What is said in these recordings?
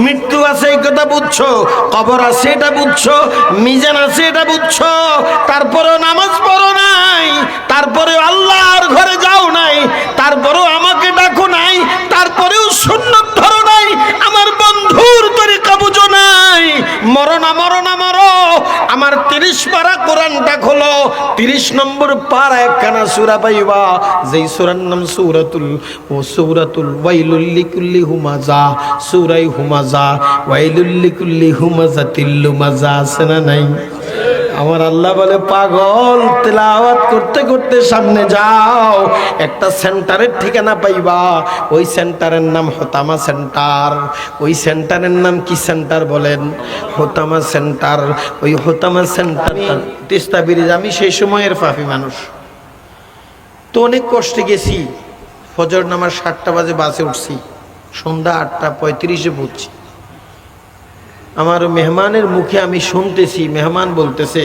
মৃত্যু আছে এই কথা বুঝছো, কবর আছে এটা বুঝছো, মিজান আছে এটা বুঝছো, তারপরেও নামাজ পড়ো নাই, তারপরেও আল্লাহর ঘরে যাও নাই, তারপরেও আমাকে ডাকো নাই, তারপরেও সুন্নাত ধরো নাই, আমার বন্ধুর তরিকা বুঝো নাই। মরো না মরো না মরো। আমার 30 পারা কোরআনটা খোলো, 30 নম্বর পারা একখানা সূরা পাইবা, যেই সূরার নাম সূরাতুল ওয়াইলুল লিকুল্লি হুমাজা, সূরায়ে হুমাজা, ওয়াইলুল লিকুল্লি হুমাজাতিল লুমাজা, আছে না নাই? আমার আল্লাহ বলে পাগল, তেলাওয়াত করতে করতে সামনে যাও, একটা সেন্টারের ঠিকানা পাইবা, ওই সেন্টারের নাম হোতামা সেন্টার। ওই সেন্টারের নাম কি সেন্টার বলেন? হোতামা সেন্টার। ওই হোতামা সেন্টারটা তিস্তা ব্রিজ। আমি সেই সময়ের পাপী মানুষ, তো অনেক কষ্টে গেছি। ফজর নামাজ 7টা বাজে বাসে উঠছি, সন্ধ্যা 8:35 পৌঁছছি। আমার মেহমানের মুখে আমি শুনতেছি, মেহমান বলতেছে,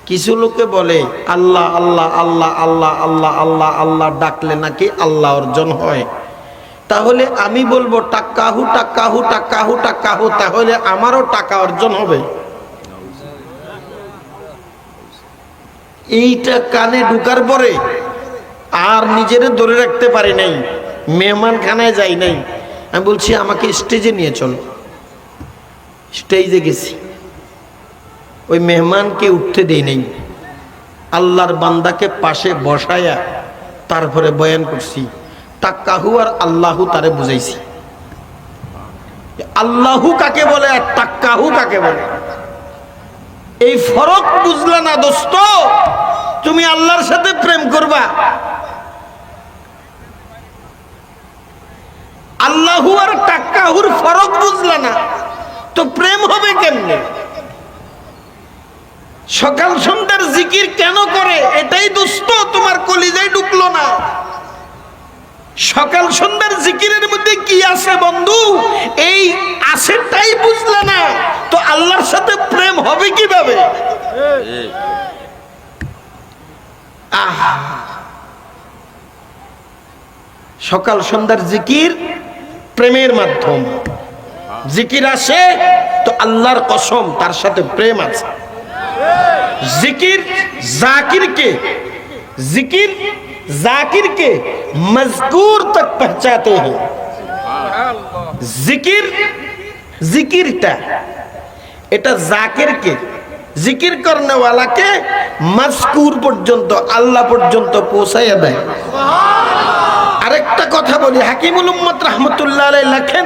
কিছু লোকে বলে আল্লাহ আল্লাহ আল্লাহ আল্লাহ আল্লাহ আল্লাহ আল্লাহ ডাকলে নাকি আল্লাহ অর্জন হয়। তাহলে আমি বলবো টাক্কাহু টাক্কাহু টাক্কাহু টাক্কাহু, তাহলে আমারও টাকা অর্জন হবে। এইটা কানে ঢুকার পরে আর নিজেরে ধরে রাখতে পারি নাই, মেহমান খানায় যাই নাই। আমি বলছি আমাকে স্টেজে নিয়ে চলো। স্টেজে গেছি, ওই মেহমানকে উঠতে দেই নাই, আল্লাহর বান্দাকে পাশে বসায়া তারপরে বয়ান করছি। তাক্কাহু আর আল্লাহু তারে বুঝাইছি, আল্লাহু কাকে বলে আর তাক্কাহু কাকে বলে। এই ফরক বুঝলা না দোস্ত, তুমি আল্লাহর সাথে প্রেম করবা। আল্লাহু আর তাক্কাহুর ফরক বুঝলা না তো প্রেম হবে কেমনে? সকাল সন্ধ্যার জিকির কেন করে এটাই দোস্ত তোমার কলিজায় ঢুকলো না। সকাল সন্ধ্যার জিকিরের মধ্যে কি আছে বন্ধু, এই আছেটাই বুঝলা না তো আল্লাহর সাথে প্রেম হবে কিভাবে? সকাল সন্ধ্যার জিকির প্রেমের মাধ্যম। জিকির আসে তো আল্লাহর কসম তার সাথে প্রেম আছে। জিকির জাকিরকে, জিকির জাকিরকে মজকুর তক পৌঁছাতে हैं। জিকির, জিকিরটা এটা জাকিরকে, জিকির করনে ওয়ালাকে মজকুর পর্যন্ত, আল্লাহ পর্যন্ত পৌঁছাইয়া দেয়। আরেকটা কথা বলি, হাকিমুল উম্মত রাহমাতুল্লাহ আলাইহি লেখেন,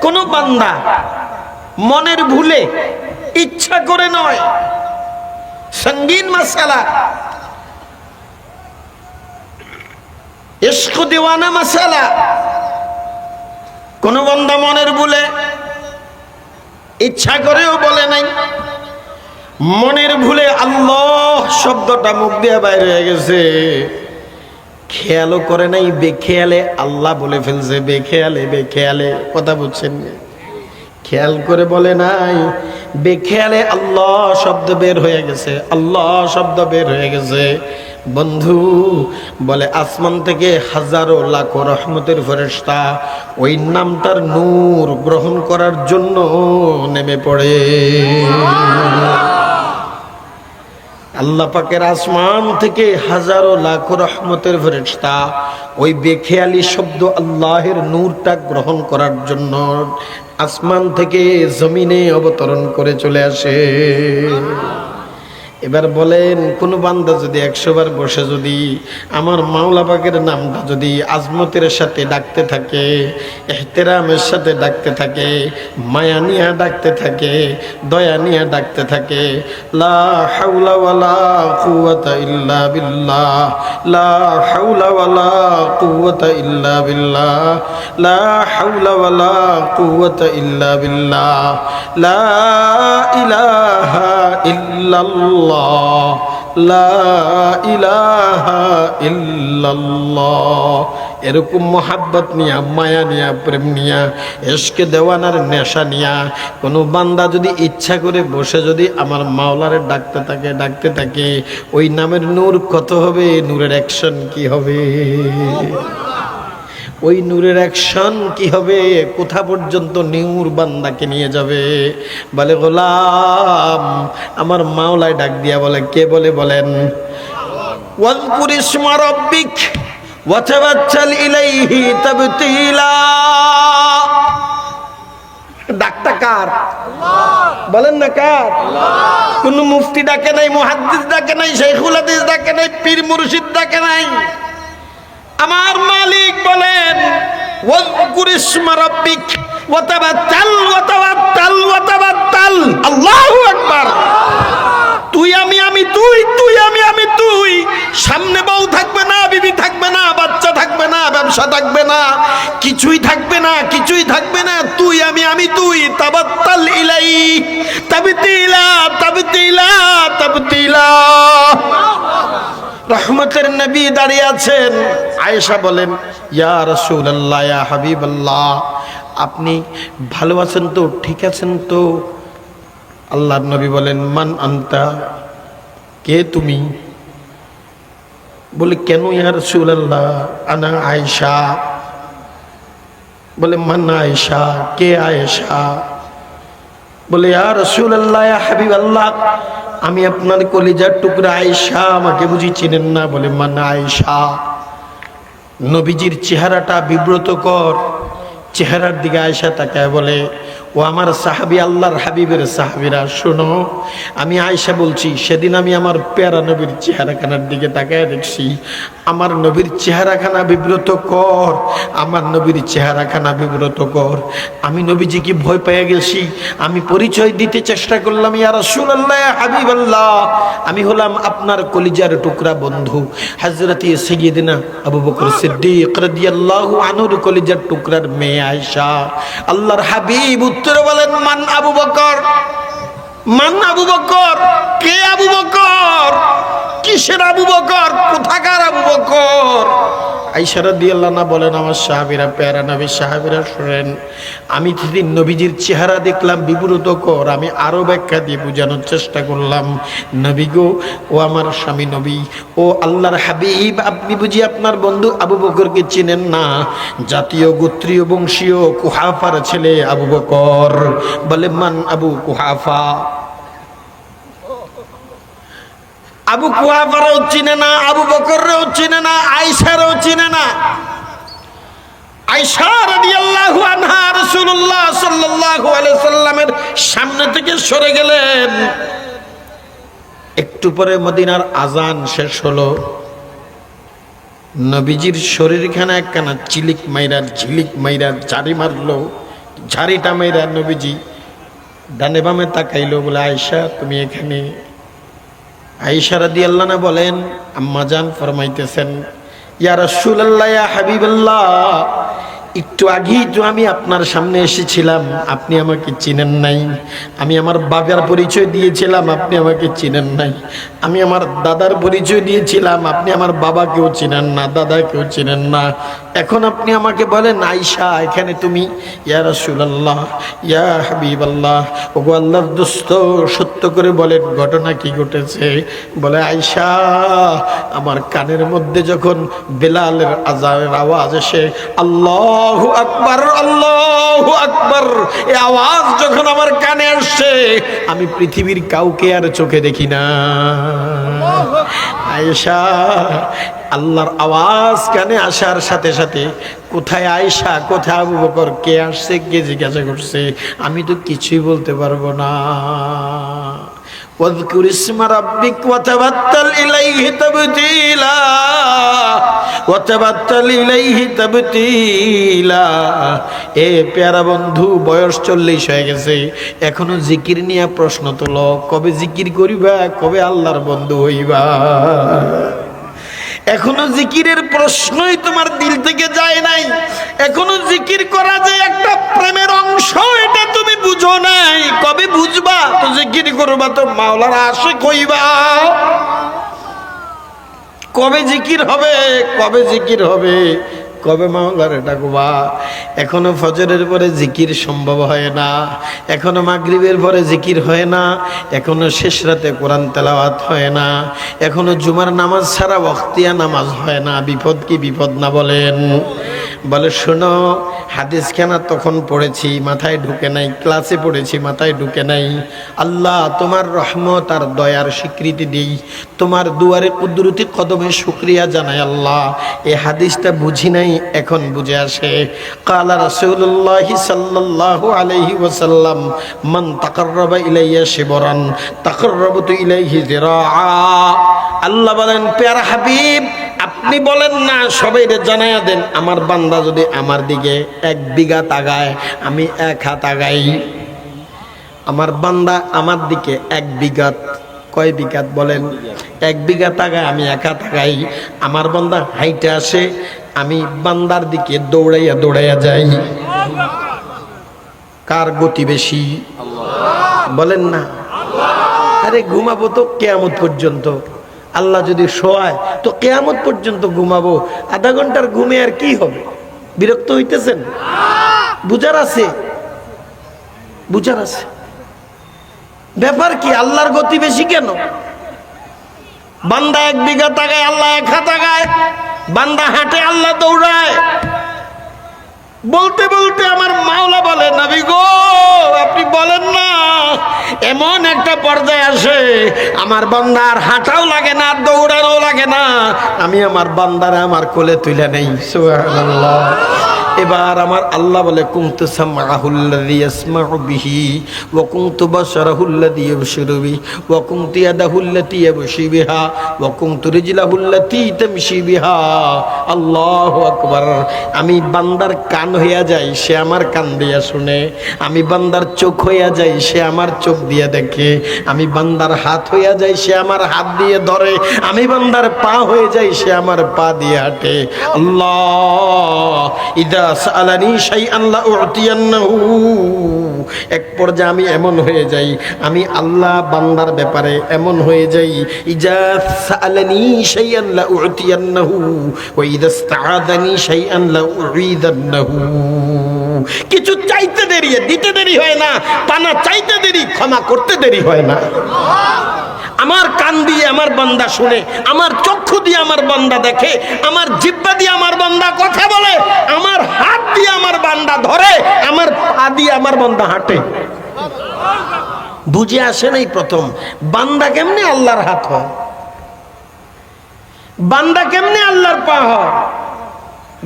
কোন বান্দা মনের ভুলে ইচ্ছা করে নয়, সঙ্গীন মাসালা, ইশক দিওয়ানা মাসালা, কোন বান্দা মনের ভুলে ইচ্ছা করেও বলে নাই, মনের ভুলে আল্লাহ শব্দটা মুখ দিয়ে বাইরে হয়ে গেছে, খেয়ালও করে নাই, বেখেয়ালে আল্লাহ বলে ফেলছে, বেখেয়ালে, বেখেয়ালে, কথা বুঝছেন? খেয়াল করে বলে নাই, বেখেয়ালে আল্লাহ শব্দ বের হয়ে গেছে, আল্লাহ শব্দ বের হয়ে গেছে। বন্ধু বলে আসমান থেকে হাজারো লাখো রহমতের ফেরেশতা ওই নামটার নূর গ্রহণ করার জন্য নেমে পড়ে। আল্লাহ পাকের আসমান থেকে হাজারো লাখো রহমতের ফেরেশতা ওই বেখেয়ালি শব্দ আল্লাহের নূরটা গ্রহণ করার জন্য আসমান থেকে জমিনে অবতরণ করে চলে আসে। এবার বলেন, কোন বান্দা যদি 100 বার বসে যদি আমার মাওলা পাকের নামটা যদি আজমতের সাথে ডাকতে থাকে, ইহতিরামের সাথে ডাকতে থাকে, মায়া নিয়ে ডাকতে থাকে, দয়া নিয়ে ডাকতে থাকে, লা হাওলা ওয়ালা কুওয়াতা ইল্লা বিল্লাহ, লা হাওলা ওয়ালা কুওয়াতা ইল্লা বিল্লাহ, লা হাওলা ওয়ালা কুওয়াতা ইল্লা বিল্লাহ, লা ইলাহা ইল্লাল্লাহ, লা ইলাহা ইল্লাল্লাহ। এরকম মোহাব্বত নিয়া, মায়া নিয়া, প্রেম নিয়া, ইশকে দেওয়ানার নেশা নিয়া কোন বান্দা যদি ইচ্ছা করে বসে যদি আমার মাওলারে ডাকতে থাকে, ডাকতে থাকে, ওই নামের নূর কত হবে, নূরের অ্যাকশন কি হবে? ওই নূরের অ্যাকশন কি হবে, কোথা পর্যন্ত নূর বান্দাকে নিয়ে যাবে? বলে গোলাম, আমার মাওলায় ডাক দিয়া বলে, কে বলে বলেন? ওয়াজকুর ইসমা রাব্বিক ওয়া তাওয়াক্কাল ইলাইহি তাবতীলা। ডাকটা কার? বলেন না কার? কোন মুফতি ডাকে নাই, মুহাদ্দিস ডাকে নাই, শাইখুল হাদিস ডাকে নাই, পীর মুর্শিদ ডাকে নাই। আমার মালিক বলেন ওয়াজকুর ইসমা রাব্বিক ওয়া তাওয়াক্কাল ওয়া তাওয়াক্কাল ওয়া তাওয়াক্কাল। আল্লাহু আকবার। তুই আমি আমি তুই, তুই আমি আমি তুই। সামনে বউ থাকবে না, বিবি থাকবে না, বাচ্চা থাকবে না, ব্যবসা থাকবে না, কিছুই থাকবে না, কিছুই থাকবে না। তুই আমি আমি তুই। তাবাত্তাল ইলাই তাবতীলা তাবতীলা তাবতীলা। রহমতের নবী দাঁড়িয়ে আছেন। আয়েশা বলেন, ইয়া রাসূলুল্লাহ, ইয়া হাবিবাল্লাহ, আপনি ভালো আছেন তো, ঠিক আছেন তো? আল্লাহর নবী বলেন, মান আনতা, কে তুমি? বলে, কেন ইয়া রাসূলুল্লাহ? আনা আয়েশা। বলে, মান আয়েশা, কে আয়েশা? বলে, ইয়া রাসূলুল্লাহ, ইয়া হাবিবাল্লাহ, আমি আপনার কলিজার টুকরা আয়েশা, আমাকে বুঝি চিনেন না? বলে, মান আয়েশা। নবীজির চেহারাটা বিব্রতকর। চেহারার দিকে আয়েশা তাকায় বলে, ও আমার সাহাবী, আল্লাহর হাবিবের সাহাবীরা, শোনো, আমি আয়েশা বলছি, সেদিন আমি আমার প্যারা নবীর চেহারাখানার দিকে তাকায় দেখছি, আমার নবীর চেহারাখানা বিব্রতকর, আমার নবীর চেহারাখানা বিব্রতকর। আমি নবীজিকে ভয় পেয়ে গেছি। আমি পরিচয় দিতে চেষ্টা করলাম, ইয়া রাসূলুল্লাহ, ইয়া হাবিবাল্লাহ, আমি হলাম আপনার কলিজার টুকরা বন্ধু হযরত সাইয়্যিদিনা আবু বকর সিদ্দিক রাদিয়াল্লাহু আনহুর কলিজার টুকরার মেয়ে আয়েশা। আল্লাহর হাবিব উত্তরে বলেন, মান আবু বকর, মান আবু বকর, কে আবু বকর? কিসের আবু বকর? কোথাকার আবু বকর? আয়েশা রাদিয়াল্লাহু আনহা বলেন, আমার সাহাবীরা, প্যারা নবীর সাহাবীরা, শুনেন, আমি সেদিন নবীজির চেহারা দেখলাম বিব্রতকর। আমি আরো ব্যাখ্যা দিয়ে বোঝানোর চেষ্টা করলাম, নবী গো, ও আমার স্বামী নবী, ও আল্লাহর হাবিব, আপনি বুঝি আপনার বন্ধু আবু বকরকে চিনেন না? জাতীয় গোত্রীয় বংশীয় কুহাফার ছেলে আবু বকর। বলে, মান আবু কুহাফা? আবু কুহাফারও চিনে না, আবু বকরও চিনে না, আয়েশারও চিনে না। আয়েশা রাদিয়াল্লাহু আনহা রাসূলুল্লাহ সাল্লাল্লাহু আলাইহি সাল্লামের সামনে থেকে সরে গেলেন। একটু পরে মদিনার আজান শেষ হলো। নবীজির শরীরখানা একখানা চিলিক মাইরা, ঝিলিক মাইরা, ঝাড়ি মারলো। ঝাড়িটা মাইরা নবীজি ডানে বামে তাকাইলো, বলে, আয়েশা, তুমি এখানে? আয়েশা রাদিয়াল্লাহু আনহা বলেন, আম্মাজান ফরমাইতেছেন, ইয়া রাসূলুল্লাহ, ইয়া হাবিবাল্লাহ, একটু আগেই তো আমি আপনার সামনে এসেছিলাম, আপনি আমাকে চিনেন নাই। আমি আমার বাবার পরিচয় দিয়েছিলাম, আপনি আমাকে চিনেন নাই। আমি আমার দাদার পরিচয় দিয়েছিলাম, আপনি আমার বাবাকেও চিনেন না, দাদাকেও চিনেন না। এখন আপনি আমাকে বলেন, আয়েশা, এখানে তুমি? ইয়া রাসূলুল্লাহ, ইয়া হাবিবাল্লাহ, ওগো আল্লাহর দোস্ত, সত্য করে বলেন, ঘটনা কি ঘটেছে? বলে, আয়েশা, আমার কানের মধ্যে যখন বেলালের আজানের আওয়াজ আসে, আল্লাহু আকবার, আল্লাহু আকবার, এই আওয়াজ যখন আমার কানে আসছে, আমি পৃথিবীর কাউকে আর চোখে দেখি না। আয়েশা, আল্লাহর আওয়াজ কানে আসার সাথে সাথে, কোথায় আয়েশা, কোথায় আবু বকর, কে আসছে, কে জিজ্ঞাসা করছে, আমি তো কিছুই বলতে পারবো না। ওয়াজকুর ইসমা রাব্বিক ওয়া তাওয়াক্কাল ইলাইহি তাবতীলা ওয়া তাওয়াক্কাল ইলাইহি তাবতীলা। এ প্যারা বন্ধু, বয়স 40 হয়ে গেছে, এখনো জিকির নিয়ে প্রশ্ন তোলো, কবে জিকির করিবা, কবে আল্লাহর বন্ধু হইবা? এখনো জিকিরের প্রশ্নই তোমার দিল থেকে যায় নাই। এখনো জিকির করা যে একটা প্রেমের অংশ, এটা তুমি বুঝো নাই। কবে বুঝবা? তো জিকির করবা তো মাওলার আশিক হইবা। কবে জিকির হবে, কবে জিকির হবে, কবে মাওলারে ডাকবা? এখনো ফজরের পরে জিকির সম্ভব হয় না, এখনো মাগরিবের পরে জিকির হয় না, এখনো শেষ রাতে কোরআন তেলাওয়াত হয় না, এখনো জুমার নামাজ ছাড়া ওয়াক্তিয়া নামাজ হয় না। বিপদ কি বিপদ না বলেন? বলে শোনো, হাদিস খানা তখন পড়েছি মাথায় ঢুকে নাই, ক্লাসে পড়েছি মাথায় ঢুকে নাই। আল্লাহ তোমার রহমত আর দয়ার স্বীকৃতি দিই, তোমার দুয়ারে কুদরতি কদমে শুকরিয়া জানাই আল্লাহ। এই হাদিসটা বুঝি নাই, এখন বুঝে আসে। কালা রাসূলুল্লাহ সাল্লাল্লাহু আলাইহি ওয়াসাল্লাম মান তাকাররাবা ইলাইয়া শিবরান তাকাররাবতু ইলাইহি যিরাআ। আল্লাহ বলেন প্যারা হাবিব আপনি বলেন না, সবাই জানাইয়া দেন, আমার বান্দা যদি আমার দিকে 1 বিঘা তাকায় আমি 1 হাত আগাই। আমার বান্দা আমার দিকে 1 বিঘাত, কয় বিঘাত বলেন? 1 বিঘা তাকায় আমি 1 হাত আগাই। আমার বান্দা হাইটে আসে, আমি বান্দার দিকে দৌড়াইয়া দৌড়াইয়া যাই। কার গতি বেশি বলেন না? আরে ঘুমাবো তো কিয়ামত পর্যন্ত, আল্লাহ যদি শোয়ায় তো কিয়ামত পর্যন্ত ঘুমাবো। আধা ঘন্টার ঘুমে আর কি হবে? বিরক্ত হইতেছেন? বুঝার আছে, বুঝার আছে। ব্যাপার কি? আল্লাহর গতি বেশি কেন? বান্দা 1 বিঘা তাকায়, আল্লাহ 1 হাত আগায়। বান্দা হাঁটে, আল্লাহ দৌড়ায়। বলতে বলতে আমার মাওলা বলে নবী গো আপনি বলেন না, এমন একটা পর্যায়ে আসে আমার বান্দার হাঁটাও লাগে না, দৌড়ানো লাগে না, আমি আমার বান্দারে আমার কোলে তুলে নেই। সুবহানাল্লাহ। এবার আমার আল্লাহ বলে কুনতু সামআহুল্লাযী ইয়াসমাউ বিহি ওয়া কুনতু বাশারাহুল্লাযী ইবশিরু বিহি ওয়া কুনতু ইয়াদাহুল্লাতী ইয়াবশি বিহা ওয়া কুনতু রিজলাহুল্লাতী তামশি বিহা। আল্লাহু আকবার। আমি বান্দার কান হইয়া যাই, সে আমার কান দিয়া শুনে। আমি বান্দার চোখ হইয়া যাই, সে আমার চোখ দিয়ে দেখে। আমি বান্দার হাত হইয়া যাই, সে আমার হাত দিয়ে ধরে। আমি বান্দার পা হয়ে যাই, সে আমার পা দিয়ে হাঁটে। আল্লাহ ইদা সাআলানি শাইআন লা উ'তিয়ান্নাহু। এক পর্যায়ে আমি এমন হয়ে যাই, আমি আল্লাহ বান্দার ব্যাপারে এমন হয়ে যাই, ইজা সাআলানি শাইআন লা উ'তিয়ান্নাহু ওয়া ইদা ইসতাআযানি শাইআন লা উ'ইদান্নাহু। কিছু চাইতে দেরি, দিতে দেরি হয় না, পানা চাইতে দেরি, ক্ষমা করতে দেরি হয় না। আমার কান দিয়ে আমার বান্দা শুনে, আমার চক্ষু দিয়ে আমার বান্দা দেখে, আমার জিহ্বা দিয়ে আমার বান্দা কথা বলে, আমার হাত দিয়ে আমার বান্দা ধরে, আমার পা দিয়ে আমার বান্দা হাঁটে। বুঝে আসে নাই প্রথম বান্দা কেমনে আল্লাহর হাত হয়, বান্দা কেমনে আল্লাহর পা হয়।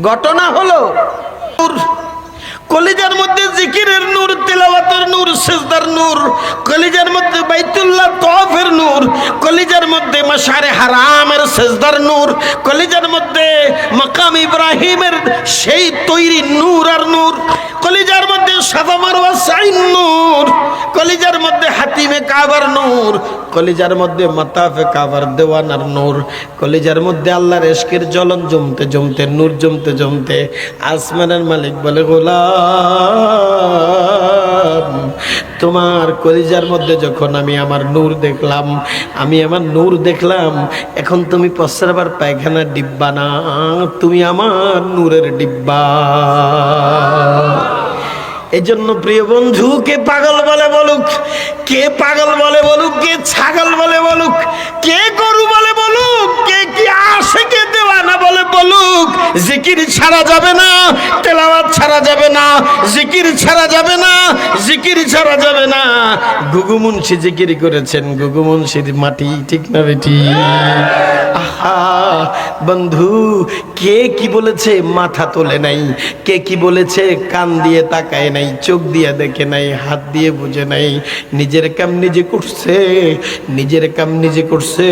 ঘটনা হলো কলিজার মধ্যে জিকিরের নূর, তিলাওয়াতের নূর, সিজদার নূর, কলিজার মধ্যে বাইতুল্লাহ তওয়াফের নূর, কলিজার মধ্যে মাশআরে হারামের সিজদার নূর, কলিজার মধ্যে মাকাম ইব্রাহিমের সেই তৈরি নূর আর নূর, কলিজার মধ্যে সাফা মারওয়া সাইন নূর, কলিজার মধ্যে হাতিমে কাবার নূর, কলিজার মধ্যে মাতাফে কাবার দেওয়ানার নূর, কলিজার মধ্যে আল্লাহর ইশকের জ্বলন জমতে জমতে, নূর জমতে জমতে আসমানের মালিক বলে গোলাম তোমার কলিজার মধ্যে যখন আমি আমার নূর দেখলাম, আমি আমার নূর দেখলাম, এখন তুমি প্রস্রাবার পায়খানার ডিব্বা না, তুমি আমার নূরের ডিব্বা। এজন্য প্রিয় বন্ধু, কে পাগল বলে বলুক, কে পাগল বলে বলুক, কে ছাগল বলে বলুক, কে গরু বলে বলুক, কে কি আশিকে দেওয়ানা বলে বলুক, জিকির ছাড়া যাবে না, তেলাওয়াত ছাড়া যাবে না, জিকির ছাড়া যাবে না, জিকির ছাড়া যাবে না। গুগু মুন্সি জিকির করেছেন, গুগু মুন্সির মাটি, ঠিক না বেটি? আহা বন্ধু, কে কি বলেছে মাথা তোলে নাই, কে কি বলেছে কান দিয়ে তাকায় নাই, চোখ দিয়ে দেখে নাই, হাত দিয়ে বুঝে নাই, নিজের কাম নিজে করছে, নিজের কাম নিজে করছে,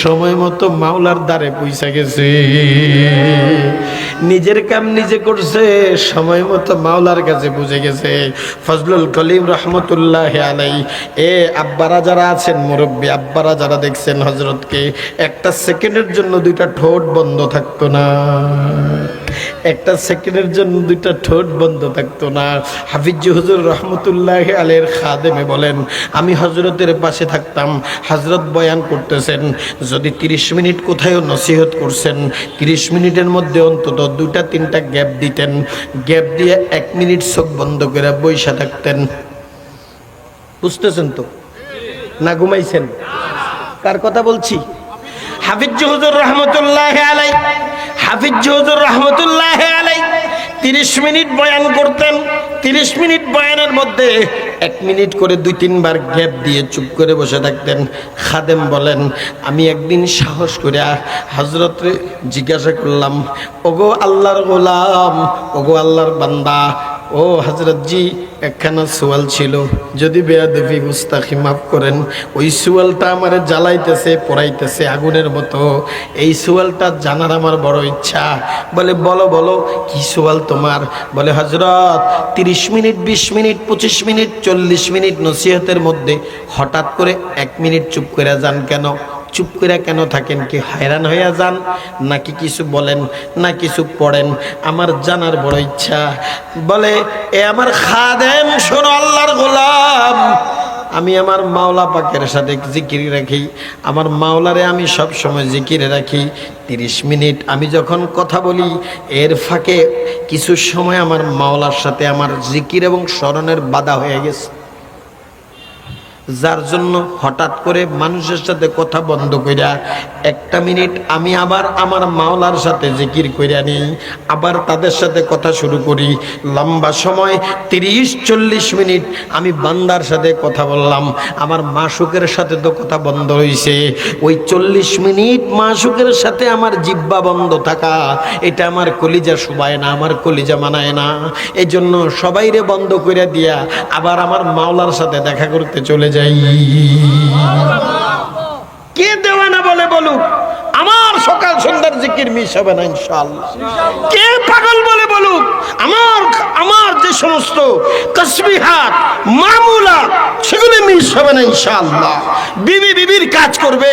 সময় মতো মাওলার দ্বারে পয়সা গেছে। নিজের কাম নিজে করছে, সময় মতো মাওলার কাছে বুঝে গেছে। ফজলুল কলিম রহমতুল্লাহ আলাই, এ আব্বারা যারা আছেন, মুরব্বী আব্বারা যারা দেখছেন হযরতকে, একটা সেকেন্ডের জন্য 2টা ঠোঁট বন্ধ থাকতো না, একটা সেকেন্ডের জন্য 2টা ঠোঁট বন্ধ থাকতো না। হাফিজ হুজুর রহমতুল্লাহ আলাইহির খাদেমে বলেন, আমি হযরতের পাশে থাকতাম, হযরত বয়ান করতেছেন, যদি 30 মিনিট কোথাও নসিহত করছেন, 30 মিনিটের মধ্যে অন্তত 2টা-3টা গ্যাপ দিতেন, গ্যাপ দিয়ে 1 মিনিট চোখ বন্ধ করে বইসা থাকতেন। বুঝতেছেন তো না? ঘুমাইছেন? কার কথা বলছি? হাফিজ হুজুর রহমতুল্লাহ আলাই, হাফিজ হুজুর রহমতুল্লাহ আলাই 30 মিনিট বয়ান করতেন। 30 মিনিট বয়ানের মধ্যে 1 মিনিট করে 2-3 বার গ্যাপ দিয়ে চুপ করে বসে থাকতেন। খাদেম বলেন, আমি একদিন সাহস করে হযরতরে জিজ্ঞাসা করলাম, ওগো আল্লাহর গোলাম, ওগো আল্লাহর বান্দা, ও হযরত জি, একখানা সোয়াল ছিল, যদি বেয়াদবি গুস্তাখি মাফ করেন। ওই সোয়ালটা আমার জ্বালাইতেছে, পোড়াইতেছে আগুনের মতো। এই সোয়ালটা জানার আমার বড় ইচ্ছা। বলে, বলো বলো, কি সোয়াল তোমার? বলে, হযরত 30 মিনিট, 20 মিনিট, 25 মিনিট, 40 মিনিট নসিহতের মধ্যে হঠাৎ করে 1 মিনিট চুপ করে যান কেন? চুপ করে কেন থাকেন? কি হায়রান হইয়া যান, নাকি কিছু বলেন, না কিছু পড়েন? আমার জানার বড় ইচ্ছা। বলে, এ আমার খাদেম, শোনো আল্লাহর গোলাম, আমি আমার মাওলা পাকের সাথে জিকির রাখি। আমার মাওলারে আমি সব সময় জিকিরে রাখি। 30 মিনিট আমি যখন কথা বলি, এর ফাঁকে কিছু সময় আমার মাওলার সাথে আমার জিকির এবং স্মরণের বাধা হয়ে গেছে, যার জন্য হঠাৎ করে মানুষের সাথে কথা বন্ধ কইরা 1 মিনিট আমি আবার আমার মাওলার সাথে জিকির কইরা নিই, আবার তাদের সাথে কথা শুরু করি। লম্বা সময় 30-40 মিনিট আমি বান্দার সাথে কথা বললাম। আমার মাশুকের সাথে তো কথা বন্ধ হইছে। ওই 40 মিনিট মাশুকের সাথে আমার জিহ্বা বন্ধ থাকা, এটা আমার কলিজা শুবায় না, আমার কলিজা মানায় না। এই জন্য সবাইরে বন্ধ কইরা দিয়া আবার আমার মাওলার সাথে দেখা করতে চলে যায়। কে দেওয়ানা বলে বলুক, আমার সকাল সন্ধ্যার জিকির মিস হবে না ইনশাআল্লাহ। কে পাগল বলে বলুক, আমার যে সমস্ত তাসবিহাত মামুলাত সেগুলো মিস হবে না ইনশাআল্লাহ। বিবির কাজ করবে,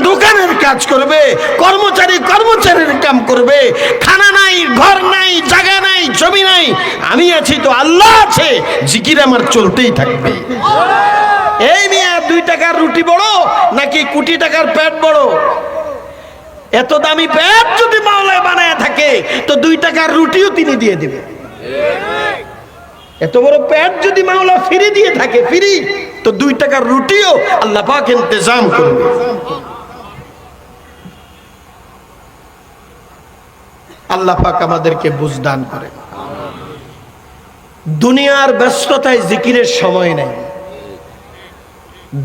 দোকানের কাজ করবে, কর্মচারীর কাম করবে। খানা নাই, ঘর নাই, জায়গা নাই, জমি নাই, আমি আছি তো আল্লাহ আছে, জিকির আমার চলতেই থাকবে। এই মিয়া 2 টাকার রুটি বড় নাকি কোটি টাকার পেট বড়? এত দামি পেট যদি মাওলায় বানায় থাকে তো 2 টাকার রুটিও তিনি দিয়ে দিবে। এত বড় পেট যদি মাওলা ফ্রি দিয়ে থাকে, ফ্রি, তো 2 টাকার রুটিও আল্লাহ পাক ইন্তজাম করবে। আল্লাহ পাক আমাদেরকে বুঝদান করে। দুনিয়ার ব্যস্ততায় জিকিরের সময় নাই,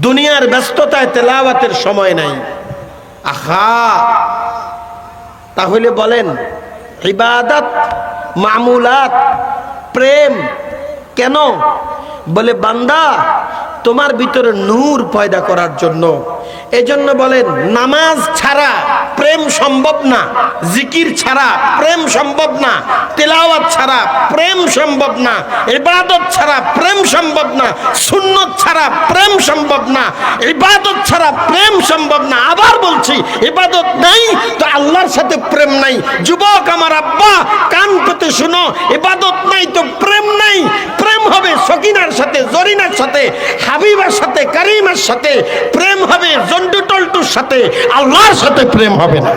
দুনিয়ার ব্যস্ততায় তেলাওয়াতের সময় নাই। আহা, তাহলে বলেন ইবাদত, মামুলাত, প্রেম কেন? বলে, বান্দা তোমার ভিতরে নূর পয়দা করার জন্য। এজন্য বলেন, নামাজ ছাড়া প্রেম সম্ভব না, জিকির ছাড়া প্রেম সম্ভব না, তেলাওয়াত ছাড়া প্রেম সম্ভব না, ইবাদত ছাড়া প্রেম সম্ভব না, সুন্নত ছাড়া প্রেম সম্ভব না, ইবাদত ছাড়া প্রেম সম্ভব না। আবার বলছি, ইবাদত নাই তো আল্লাহর সাথে প্রেম নাই। যুবক আমার আব্বা, কান পেতে শুনো, ইবাদত নাই তো প্রেম নাই। প্রেম হবে সকিনার সাথে, জরিনার সাথে, হাবিবার সাথে, কারিমার সাথে। প্রেম হবে জন্টু টল্টুর সাথে, আল্লাহর সাথে প্রেম হবে না।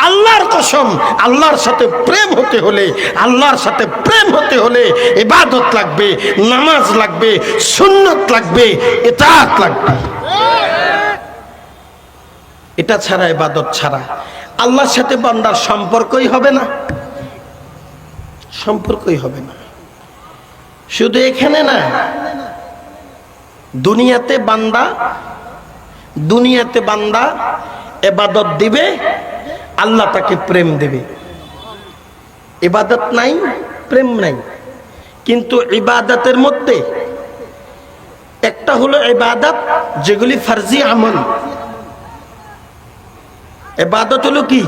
আল্লাহর কসম, আল্লাহর সাথে প্রেম হতে হলে, আল্লাহর সাথে প্রেম হতে হলে ইবাদত লাগবে, নামাজ লাগবে, সুন্নত লাগবে, ইতাআত লাগবে। এটা ছাড়া, ইবাদত ছাড়া আল্লাহর সাথে বান্দার সম্পর্কই হবে না, সম্পর্কই হবে না। শুধু এখানে না, দুনিয়াতে বান্দা ইবাদত দিবে, আল্লাহ তাকে প্রেম দেবে। ইবাদত নাই, প্রেম নাই। কিন্তু ইবাদতের মধ্যে একটা হলো ইবাদত যেগুলি ফরজি আমল। ইবাদত হলো কি?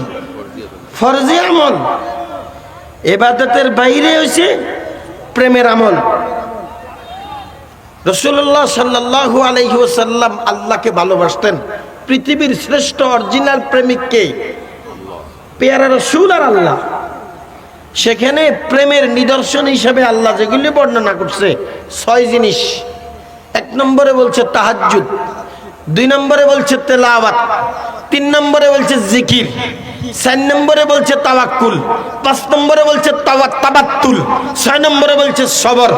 ফরজি আমল। ইবাদতের বাইরে হইছে প্রেমের আমল। রাসূলুল্লাহ সাল্লাল্লাহু আলাইহি ওয়াসাল্লাম আল্লাহকে ভালোবাসতেন। পৃথিবীর শ্রেষ্ঠ অরিজিনাল প্রেমিককে পেয়ারা রাসূল আর আল্লাহ। সেখানে প্রেমের নিদর্শন হিসেবে আল্লাহ যেগুলি বর্ণনা করছে 6 জিনিস। 1 নম্বরে বলছে তাহাজ্জুদ, 2 নম্বরে বলছে তেলাওয়াত, 3 নম্বরে বলছে জিকির, 4 নম্বরে বলছে তাওয়াক্কুল, 5 নম্বরে বলছে তাবাত্তুল, 6 নম্বরে বলছে সবর।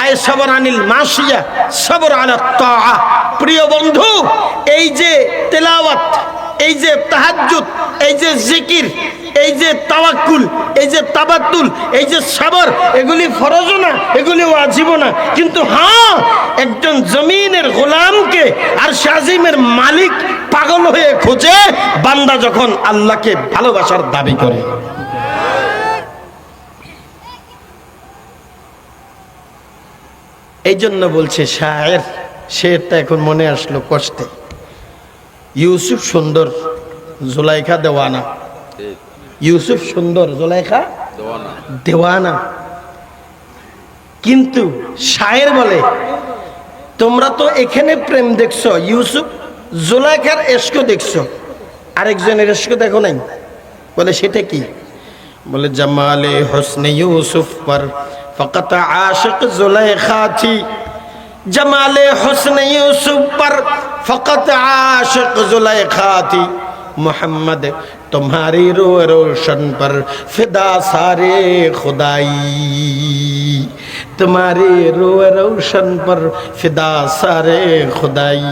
আয় সবর আনিল মাসিয়া, সবর আলা তাআ। প্রিয় বন্ধু, এই যে তেলাওয়াত, এই যে তাহাজ্জুদ, এই যে জিকির, এই যে তাওয়াক্কুল, এই যে তাবাত্তুল, এই যে সবর, এগুলি ফরজও না, এগুলি ওয়াজিবও না। কিন্তু হ্যাঁ, একজন জমিনের গোলামকে আর শাজিমের মালিক পাগল হয়ে খোঁজে বান্দা যখন আল্লাহকে ভালোবাসার দাবি করে। এই জন্য বলছে শায়ের, শেরটা এখন মনে আসলো কষ্টে। ইউসুফ সুন্দর, জুলাইখা দেওয়ানা। ইউসুফ সুন্দর, জুলাইখা দেওয়ানা। কিন্তু শায়ের বলে, তোমরা তো এখানে প্রেম দেখছো, ইউসুফ জুলাইখার এশকো দেখছো, আরেকজনের এশকো দেখো নাই। বলে সেটা কি? বলে জামালে হোসনে ইউসুফ पर फकत आशिक जुलेखा थी, जमाले हुस्न यूसुफ पर फकत आशिक जुलेखा थी, मोहम्मद तुम्हारी रो रोशन पर फिदा सारे खुदाई, तुम्हारे रो रोशन पर फिदा सारे खुदाई,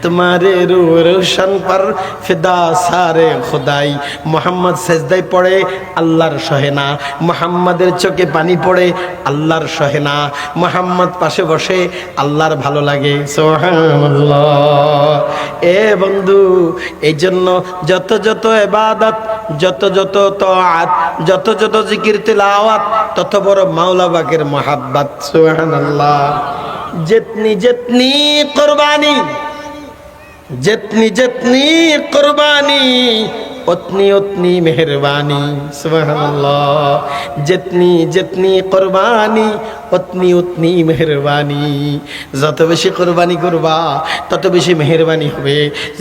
तुम्हारे रो रोशन पर फिदा सारे खुदाई। मोहम्मद सेजदाय पड़े আল্লাহর সহে না, মোহাম্মদের চোখে পানি পড়ে আল্লাহর সহে না, মোহাম্মদ পাশে বসে আল্লাহর ভালো লাগে। সুবহানাল্লাহ। এ বন্ধু, এই জন্য যত যত ইবাদত, যত যত তাআত, যত যত জিকির তিলাওয়াত, তত বড় মাওলা পাকের মোহাব্বত। সুবহানাল্লাহ। जितनी जितनी कुर्बानी, जितनी जितनी कुर्बानी उतनी उतनी मेहरबानी। सुबहानल्लाह। जितनी जितनी कुर्बानी उतनी उतनी मेहरबानी। যত বেশি কুরবানি করবা তত বেশি মেহেরবানি হবে।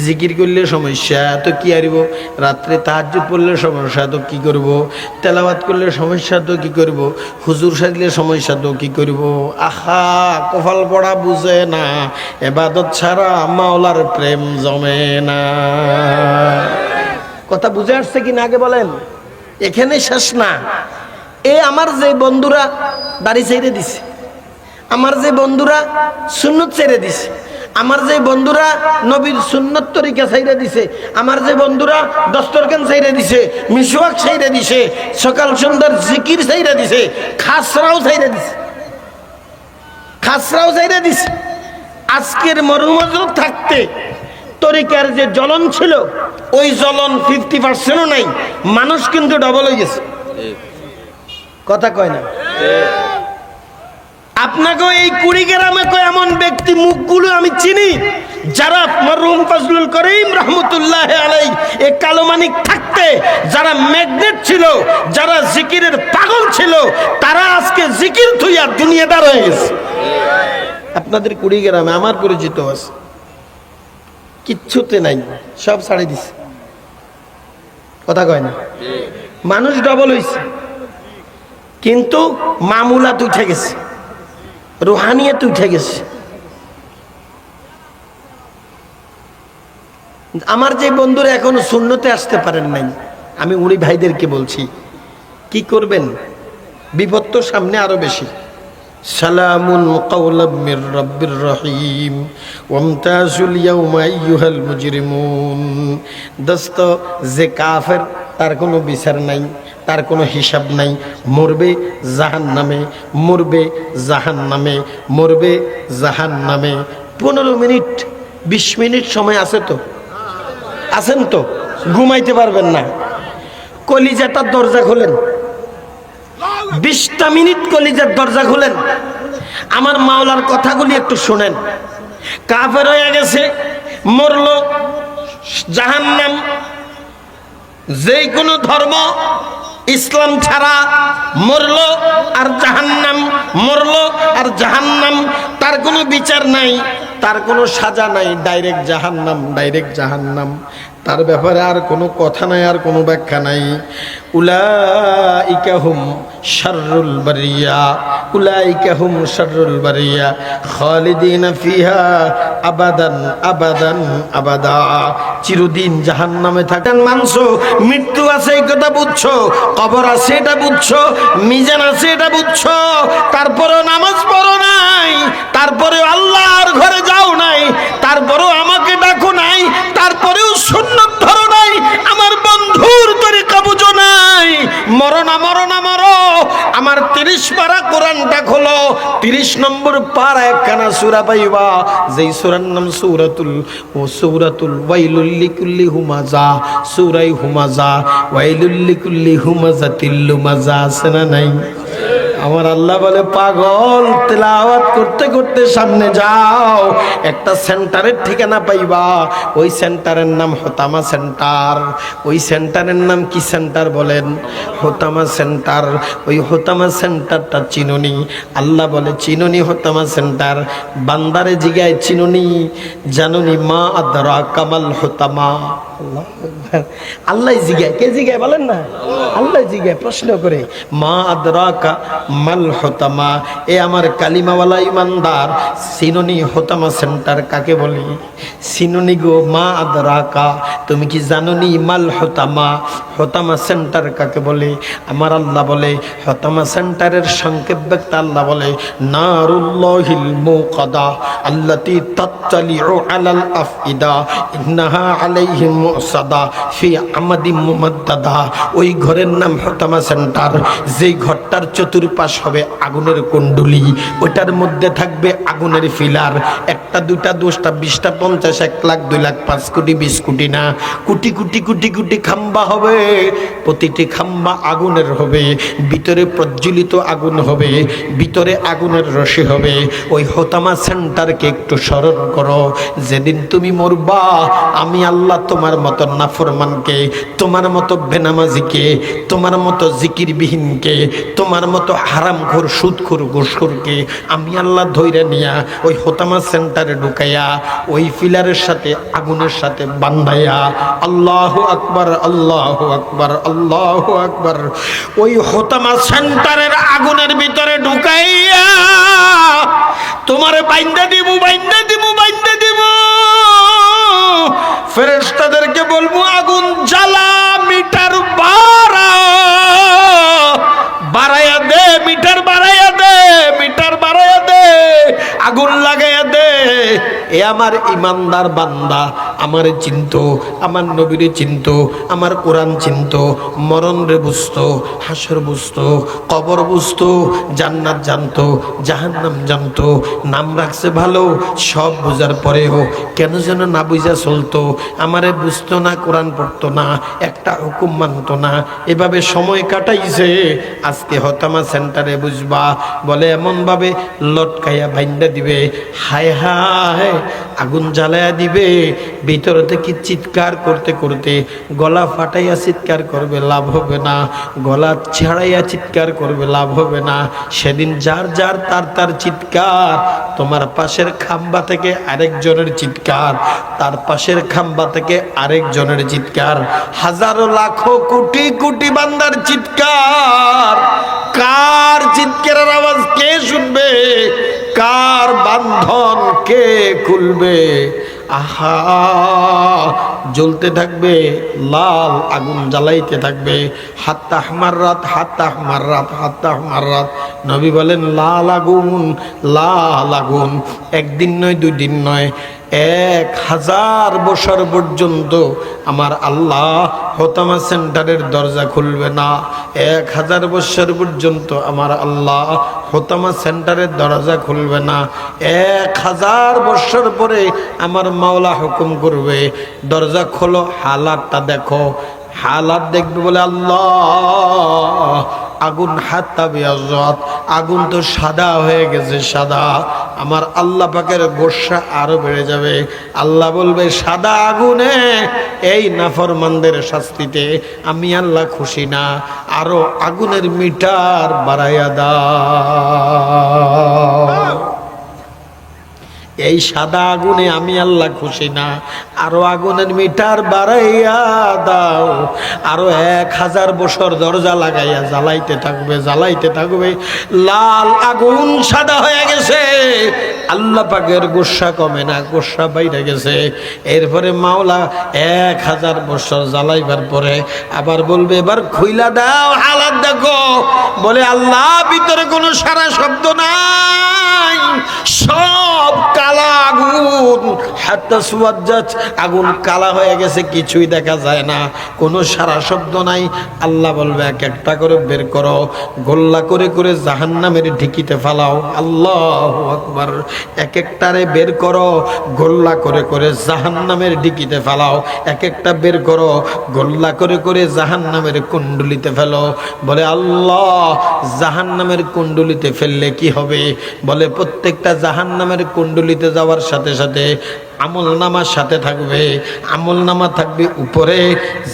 জিকির করলে সমস্যা তো কি আরিব, রাত্রে তাহাজ্জুদ পড়লে সমস্যা তো কি করব, তেলাওয়াত করলে সমস্যা তো কি করব, হুজুর সাজলে সমস্যা তো কি করব। আহা, কপাল পড়া বুঝে না, ইবাদত ছাড়া মাওলার প্রেম জমে না। কথা বুঝে আসছে কি না আগে বলেন? এখানে শেষ না। এ আমার যে বন্ধুরা দাড়ি ছেড়ে দিছে, আমার যে বন্ধুরা সুন্নত ছেড়ে দিছে, আমার যে বন্ধুরা নবীর সুন্নত তরিকা ছেড়ে দিছে, আমার যে বন্ধুরা দস্তরখান ছেড়ে দিছে, মিসওয়াক ছেড়ে দিছে, সকাল সন্ধ্যার জিকির ছেড়ে দিছে, খাসরাও ছেড়ে দিছে, খাসরাও ছেড়ে দিছে। আজকের মরুমজর থাকতে তরিকার যে জ্বলন ছিল ওই জ্বলন 50%ও নাই। মানুষ কিন্তু ডবল হয়ে গেছে। কথা কয় না? আপনাকেও এই কুড়িগ্রামে এমন ব্যক্তি মুখগুলো আমি চিনি যারা মরহুম ফজলুল করিম রহমতুল্লাহ আলাইহি এই কালোমানিক থাকতে যারা ম্যাগনেট ছিল, যারা জিকিরের পাগল ছিল, তারা আজকে জিকির থুইয়া দুনিয়াদার হয়ে গেছে। আপনাদের কুড়িগ্রামে আমার পরিচিত আছে, কিচ্ছুতে নাই, সব ছাড়ে দিছে। কথা কয় না? মানুষ ডবল হইছে, কিন্তু মামুলাত উঠে গেছে, রুহানিয়াত উঠে গেছে। আমার যে বন্ধুরা এখনো সুন্নতে আসতে পারেন নাই, আমি উনি ভাইদেরকে বলছি, কি করবেন? বিপদ তো সামনে আরো বেশি। সালামুন কাওলাম মির রাব্বির রহিম ওয়ামতাজুল ইয়াওমা আইয়ুহাল মুজরিমুন। দোস্ত, যে কাফের তার কোনো বিচার নাই, তার কোনো হিসাব নাই, মরবে জাহান্নামে, মরবে জাহান্নামে, মরবে জাহান্নামে। 15 মিনিট 20 মিনিট সময় আছে তো, আছেন তো, ঘুমাইতে পারবেন না। কলিজাটার দরজা খোলেন, 20টা মিনিট কলিজার দরজা খুলেন, আমার মাওলার কথাগুলি একটু শোনেন। কাফের হয়ে গেছে, মরলো, জাহান্নাম। যে কোনো ধর্ম ইসলাম ছাড়া মরলো আর জাহান্নাম, মরলো আর জাহান্নাম। তার কোনো বিচার নাই, তার কোনো সাজা নাই, ডাইরেক্ট জাহান্নাম, ডাইরেক্ট জাহান্নাম। তার ব্যাপারে আর কোনো কথা নাই, আর কোনো ব্যাখ্যা নাই। উলাইকা হুম শাররুল বারিয়া, উলাইকা হুম শাররুল বারিয়া খালিদিনা ফিহা আবাদান আবাদান আবাদা। চিরদিন জাহান্নামে থাকেন। মানছো মৃত্যু আছে এই কথা বুঝছো, কবর আছে এটা বুঝছো, মিজান আছে এটা বুঝছো, তারপরেও নামাজ পড়ো নাই, তারপরেও আল্লাহর ঘরে যাও নাই, তারপরেও আমাকে ডাকো নাই, তারপরেও সুন্নত ধরো 30 নম্বর পারা একখানা সূরা পাইবা, যেই সূরার নাম সূরাতুল ওয়াইলুল লিকুল্লি হুমাজা, সূরায়ে হুমাজা। ওয়াইলুল লিকুল্লি হুমাজাতিল লুমাজা আছে না নাই? আমার আল্লাহ বলে পাগল, তেলাওয়াত করতে করতে সামনে যাও, একটা সেন্টারের ঠিকানা পাইবা। ওই সেন্টারের নাম হোতামা সেন্টার। ওই সেন্টারের নাম কি সেন্টার বলেন? হোতামা সেন্টার। ওই হোতামা সেন্টারটা চিনুনি? আল্লাহ বলে চিনুনি হোতামা সেন্টার? বান্দারে জিগায় চিনুনি? জানুনি? মা আদরা কামাল হোতামা। আল্লাহ জিগায়, কে জিগায় বলেন না? আল্লাহ জিগায়, প্রশ্ন করে, মা আদরাকা মাল হোতামা। এ আমার কালিমাওয়ালা ইমানদার, চিনুনি হোতামা সেন্টার কাকে বলি? চিনুনি গো? মা আদরাকা, তুমি কি জানুনি? মাল হোতামা, হোতামা সেন্টার কাকে বলে? আমার আল্লাহ বলে হোতামা সেন্টারের সংক্ষেপ ব্যক্তি আল্লাহ বলে নারুল্লাহিল মুকাদা আল্লাতী তাত্তালিউ আলাল আফইদা ইন্নাহা আলাইহিম মুসাদা ফি আমাদিম মুমাদ্দাদা। ওই ঘরের নাম হোতামা সেন্টার। যেই ঘরটার চতুর্পাশ হবে আগুনের কুণ্ডলী, ওটার মধ্যে থাকবে আগুনের ফিলার। একটা, দুইটা, 10টা, 20টা, 50, 1 লাখ, 2 লাখ, 5 কোটি, 20 কোটি না, কোটি কোটি কোটি কোটি খাম্বা হবে। প্রতিটি খাম্বা আগুনের হবে, ভিতরে প্রজ্বলিত আগুন হবে, ভিতরে আগুনের রশি হবে। ওই হোতামা সেন্টারকে একটু স্মরণ করো। যেদিন তুমি মরবা, আমি আল্লাহ তোমার মতো নাফরমানকে, তোমার মতো বেনামাজিকে, তোমার মতো জিকিরবিহীনকে, তোমার মতো হারামখোর, সুদখোর, ঘুষখোরকে আমি আল্লাহ ধইরা নিয়া ওই হোতামা সেন্টারে ঢুকাইয়া ওই ফিলারের সাথে, আগুনের সাথে বান্ধাইয়া, আল্লাহু আকবার, আল্লাহু আকবার, আল্লাহু আকবার, ওই হোতামা সেন্টারের আগুনের ভিতরে ঢুকাইয়া তোমারে বাইন্দা দিব, বাইন্দা দিব, বাইন্দা দিব। ফেরেশতাদেরকে বলবো আগুন জ্বালা, মিটার বাড়ায়া দে, মিটার বাড়ায়া দে, মিটার বাড়ায়া দে, আগুন লাগাইয়া দে। এ আমার ইমানদার বান্দা আমারে চিনতো, আমার নবীরে চিনতো, আমার কোরআন চিনতো, মরণ রে বুঝতো, হাসর বুঝতো, কবর বুঝতো, জান্নাত জানতো, জাহান্নাম জানতো। নাম রাখছে ভালো, সব বোঝার পরেও কেন যেন না বুঝা চলতো। আমারে বুঝতো না, কোরআন পড়তো না, একটা হুকুম মানতো না, এভাবে সময় কাটাইছে। আজকে হোতামা সেন্টারে বুঝবা, বলে এমনভাবে লটকাইয়া বাইন্দা দিবে, হায় হায়, আগুন জ্বালায়া দিবে। ভিতর থেকে চিৎকার করতে করতে গলা ফাটাইয়া চিৎকার করবে, লাভ হবে না। গলা ছাড়াইয়া চিৎকার করবে, লাভ হবে না। সেদিন যার যার তার তার চিৎকার, তোমার পাশের খাম্বা থেকে আরেকজনের চিৎকার, তার পাশের খাম্বা থেকে আরেকজনের চিৎকার, হাজারো লাখো কোটি কোটি বান্দার চিৎকার। কার চিৎকারের আওয়াজ কে শুনবে? কার বান্ধন কে খুলবে? আহা, জ্বলতে থাকবে, লাল আগুন জ্বালাইতে থাকবে। হাত্তা আহমার রাত, হাত্তা আহমার রাত, হাত্তা আহমার রাত। নবী বলেন লাল আগুন, লাল আগুন। একদিন নয়, 2 দিন নয়, 1000 বছর পর্যন্ত আমার আল্লাহ হোতামা সেন্টারের দরজা খুলবে না। 1000 বছর পর্যন্ত আমার আল্লাহ হোতামা সেন্টারের দরজা খুলবে না। 1000 বছর পরে আমার মাওলা হুকুম করবে, দরজা খোলো, হালাতটা দেখো। হালাত দেখবে, বলে আল্লাহ, আগুন হাত্তা বিয়াজাত, আগুন তো সাদা হয়ে গেছে, সাদা। আমার আল্লাহ পাকের গোসা আরো বেড়ে যাবে। আল্লাহ বলবে সাদা আগুনে এই নাফরমানদের শাস্তিতে আমি আল্লাহ খুশি না, আরো আগুনের মিটার বাড়াইয়া দাও। এই সাদা আগুনে আমি আল্লাহ খুশি না, আরো আগুনের মিটার বাড়াইয়া দাও। আরো 1000 বছর দরজা লাগাইয়া জ্বালাইতে থাকবে, জ্বালাইতে থাকবে। লাল আগুন সাদা হয়ে গেছে, আল্লাহ পাকের গোসা কমে না, গোসা বাইরে গেছে। এরপরে মাওলা 1000 বছর জ্বালাইবার পরে আবার বলবে এবার খুইলা দাও, হালাত দেখো। বলে আল্লাহ, ভিতরে কোনো সারা শব্দ নাই, সব কালা আগুন, হাত্তা সুওয়াজ্জাত, আগুন কালা হয়ে গেছে, কিছুই দেখা যায় না, কোনো সারা শব্দ নাই। আল্লাহ বলবে এক একটা করে বের করো, গোল্লা করে করে জাহান্নামের ঢিকিতে ফালাও। আল্লাহু আকবার। এক একটারে বের করো, গোল্লা করে করে জাহান্নামের ঢিকিতে ফালাও। এক একটা বের করো, গোল্লা করে করে জাহান্নামের কুণ্ডুলিতে ফেলো। বলে আল্লাহ, জাহান্নামের কুণ্ডুলিতে ফেললে কি হবে? বলে প্রত্যেকটা জাহান্নামের কুণ্ডুলিতে যাওয়ার সাথে সাথে আমলনামার সাথে থাকবে, আমলনামা থাকবে উপরে,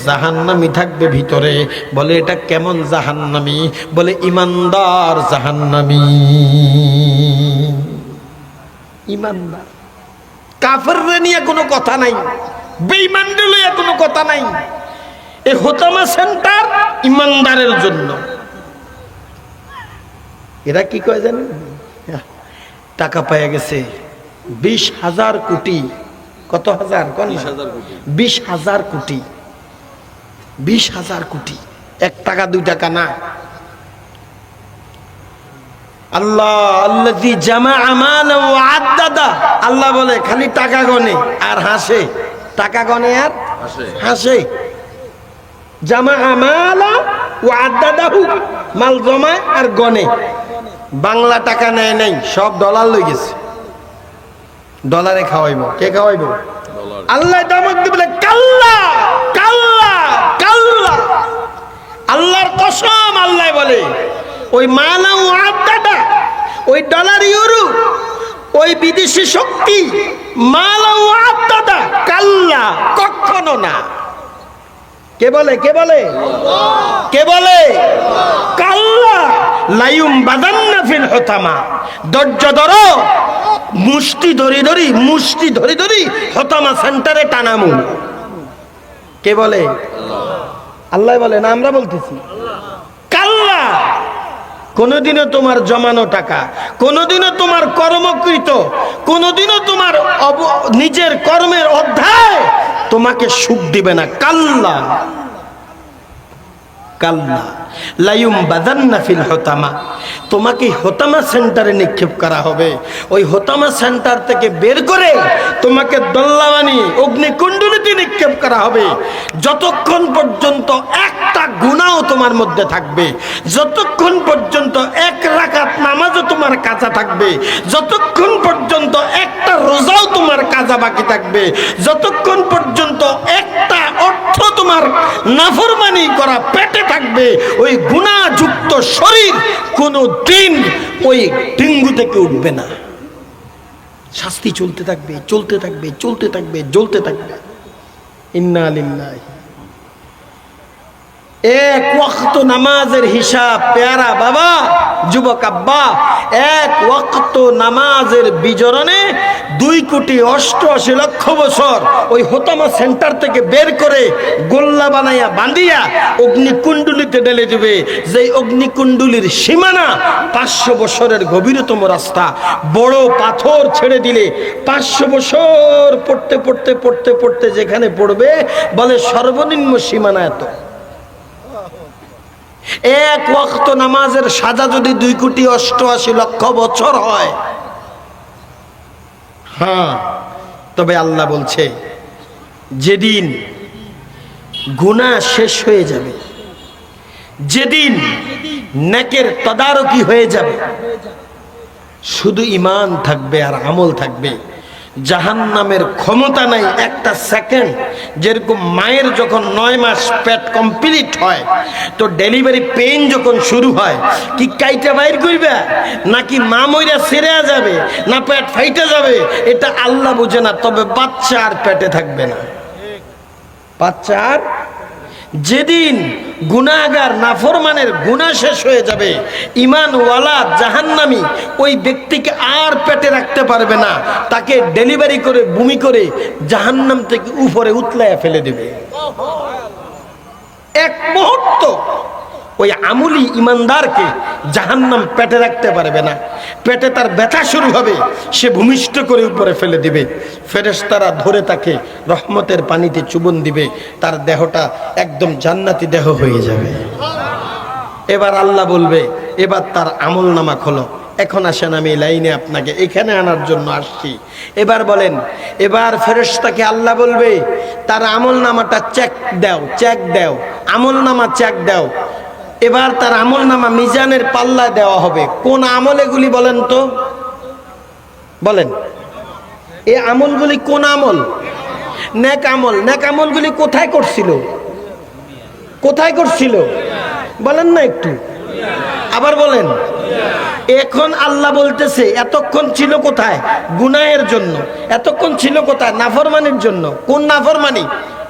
জাহান্নামী থাকবে ভিতরে। বলে এটা কেমন জাহান্নামী? বলে ইমানদার জাহান্নামী। ইমানদার। কাফেররে নিয়ে কোনো কথা নাই, বেঈমানরে নিয়ে কোনো কথা নাই। এই হোতামা সেন্টার ইমানদারের জন্য। এরা কি কয় জানেন? টাকা পাওয়া গেছে 20,000 কোটি। কত হাজার? 20,000 কোটি। 20,000 কোটি। 1 টাকা 2 টাকা না। আল্লাহ আল্লাযী জামাআ মালান ওয়া আদ্দাদা। আল্লাহ বলে খালি টাকা গনে আর হাসে, টাকা গনে আর হাসে। জামাআ মালা ওয়া আদ্দাদাহু, মাল জমায় আর গনে। বাংলা টাকা নেয় নাই, সব ডলার লই গেছে। ডলারে খাওয়াইবো। কে খাওয়াইবো? আল্লাহ দামক দিবে। কাল্লা কাল্লা কাল্লা। আল্লাহর কসম, আল্লাহ বলে ওই মালা ও আদ্দাদা, ওই ডলার ইউরো, ওই বিদেশি শক্তি, মালা ও আদ্দাদা, কাল্লা, কখনো না। কে বলে? কে বলে? কে বলে? কাল্লা লায়ুম বাদান্না ফিল হুতামা। ধৈর্য ধরো, মুষ্টি ধরি ধরি, মুষ্টি ধরি ধরি হুতামা সেন্টারে টানামু। কে বলে? আল্লাহ বলে না, আমরা বলতেছি। কাল্লা, কোনদিনও তোমার জমানো টাকা, কোনদিনও তোমার কর্মকৃত, কোনদিনও তোমার নিজের কর্মের অধ্যায় তোমাকে সুখ দিবে না। কাল্লা কাল্লা লায়ুম বাদান্না ফিল হুতামা। তোমাকে হোতামা সেন্টারে নিক্ষেপ করা হবে। ওই হোতামা সেন্টার থেকে বের করে তোমাকে দল্লাবানি অগ্নিকুণ্ডলিতে নিক্ষেপ করা হবে। যতক্ষণ পর্যন্ত একটা গুনাহ তোমার মধ্যে থাকবে, যতক্ষণ পর্যন্ত 1 রাকাত নামাজও তোমার কাজা থাকবে, যতক্ষণ পর্যন্ত একটা রোজাও তোমার কাজা বাকি থাকবে, যতক্ষণ পর্যন্ত একটা অর্থ তোমার নাফরমানি করা পেটে থাকবে, ওই গুনাহযুক্ত শরীর কোনো দিন ওই ডেঙ্গু থেকে উঠবে না। শাস্তি চলতে থাকবে, চলতে থাকবে, চলতে থাকবে, জ্বলতে থাকবে। ইন্না লিল্লাহি। এক ওয়াক্ত নামাজের হিসাব পেয়ারা বাবা, যুবক আব্বা, এক ওয়াক্ত নামাজের বিবরণে 2,88,00,000 বছর ওই হোতামা সেন্টার থেকে বের করে গোল্লা বানাইয়া বাঁধিয়া অগ্নিকুণ্ডলিতে ঢেলে দেবে। যে অগ্নিকুণ্ডলির সীমানা 500 বছরের গভীরতম রাস্তা। বড় পাথর ছেড়ে দিলে 500 বছর পড়তে পড়তে পড়তে পড়তে যেখানে পড়বে, বলে সর্বনিম্ন সীমানা এত। এক ওয়াক্ত নামাজের সাজা যদি 2,88,00,000 বছর হয়, হ্যাঁ, তবে আল্লাহ বলছে যেদিন গুনাহ শেষ হয়ে যাবে, যেদিন নেকের তদারকি হয়ে যাবে, শুধু ঈমান থাকবে আর আমল থাকবে, জাহান্নামের ক্ষমতা নাই একটা সেকেন্ড। যেরকম মায়ের যখন 9 মাস পেট কমপ্লিট হয়, তো ডেলিভারি পেইন যখন শুরু হয়, কি কাইটা বাইর করবে নাকি মা মইরা ছেড়ে যাবে না পেট ফাইটে যাবে, এটা আল্লাহ বুঝে না। তবে বাচ্চা আর পেটে থাকবে না, বাচ্চা আর। যেদিন গুনাহগার নাফরমানের গুনাহ শেষ হয়ে যাবে, ঈমানওয়ালা জাহান্নামী ওই ব্যক্তিকে আর পেটে রাখতে পারবে না, তাকে ডেলিভারি করে বমি করে জাহান্নাম থেকে উপরে উতলায়া ফেলে দেবে। এক মুহূর্ত ওই আমুলি ইমানদারকে জাহান্নাম পেটে রাখতে পারবে না। পেটে তার ব্যথা শুরু হবে, সে ভূমিষ্ঠ করে উপরে ফেলে দিবে। ফেরেশতারা ধরে তাকে রহমতের পানিতে চুবন দিবে, তার দেহটা একদম জান্নাতি দেহ হয়ে যাবে। এবার আল্লাহ বলবে, এবার তার আমল নামা খোলো। এখন আসেন আমি লাইনে আপনাকে এখানে আনার জন্য আসছি। এবার বলেন, এবার ফেরেশতাকে আল্লাহ বলবে তার আমল নামাটা চেক দাও, আমল নামা চেক দাও। এবার তার আমল নামা মিজানের পাল্লায় দেওয়া হবে। কোন আমল এগুলি বলেন তো, বলেন এই আমলগুলি কোন আমল? নেক আমল। নেক আমলগুলি কোথায় করছিল? বলেন না একটু, আবার বলেন। এখন আল্লাহ বলতেছে এতক্ষণ ছিল কোথায়? গুনাহের জন্য। এতক্ষণ ছিল কোথায়? নাফরমানির জন্য। কোন নাফরমানি?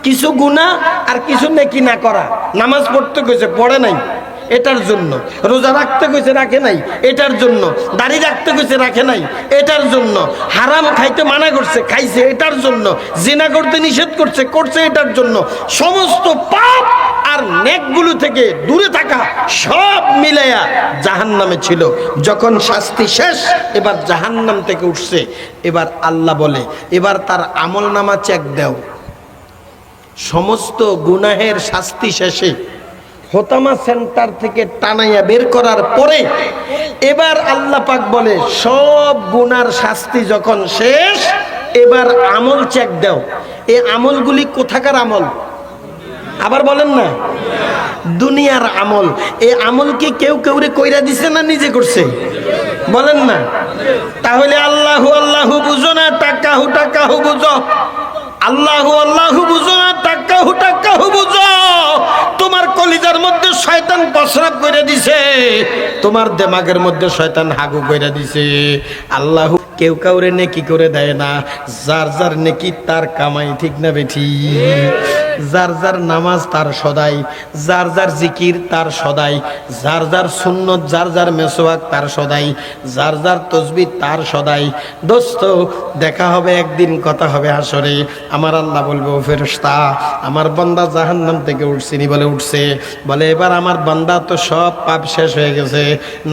কিছু গুনাহ আর কিছু নেকি না করা। নামাজ পড়তে কইছে, পড়ে নাই, এটার জন্য। রোজা রাখতে কইছে, রাখে নাই, এটার জন্য। দাড়ি রাখতে কইছে, রাখে নাই, এটার জন্য। হারাম খাইতে মানা করছে, খাইছে, এটার জন্য। জিনা করতে নিষেধ করছে, করছে, এটার জন্য। সমস্ত পাপ আর নেকগুলো থেকে দূরে থাকা সব মিলাইয়া জাহান্নামে ছিল। যখন শাস্তি শেষ, এবার জাহান্নাম থেকে উঠছে। এবার আল্লাহ বলে, এবার তার আমল নামা চেক দাও। সমস্ত গুনাহের শাস্তি শেষে হোতামা সেন্টার থেকে টানাইয়া বের করার পরে এবার আল্লাহ পাক বলে, সব গুনার শাস্তি যখন শেষ, এবার আমল চেক দাও। এই আমলগুলি কোথাকার আমল? আবার বলেন না, দুনিয়ার আমল। এই আমল কি কেউ কেউরে কইরা দিছে না নিজে করছে? বলেন না। তাহলে আল্লাহু আল্লাহু বুঝো না, টাকাহু বুঝো। আল্লাহু বুঝো না, টাকাহু বুঝো। তোমার কলিজার মধ্যে শয়তান প্রস্রাব করে দিছে, তোমার দিমাগের মধ্যে শয়তান হাগু করে দিছে। আল্লাহু কেউ কাউরে নেকি করে দেয় না। যার যার নেকি তার কামাই, ঠিক না বেঠি? যার যার নামাজ তার সদাই, যার যার জিকির তার সদাই, যার যার সুন্নত, যার যার মেসওয়াক তার সদাই, যার যার তসবিহ তার সদাই। দোস্ত, দেখা হবে একদিন, কথা হবে হাসরে। আমার আল্লাহ বলবো, ফেরেশতা আমার বান্দা জাহান্নাম থেকে উঠছিনি? বলে উঠছে। বলে এবার আমার বান্দা তো সব পাপ শেষ হয়ে গেছে।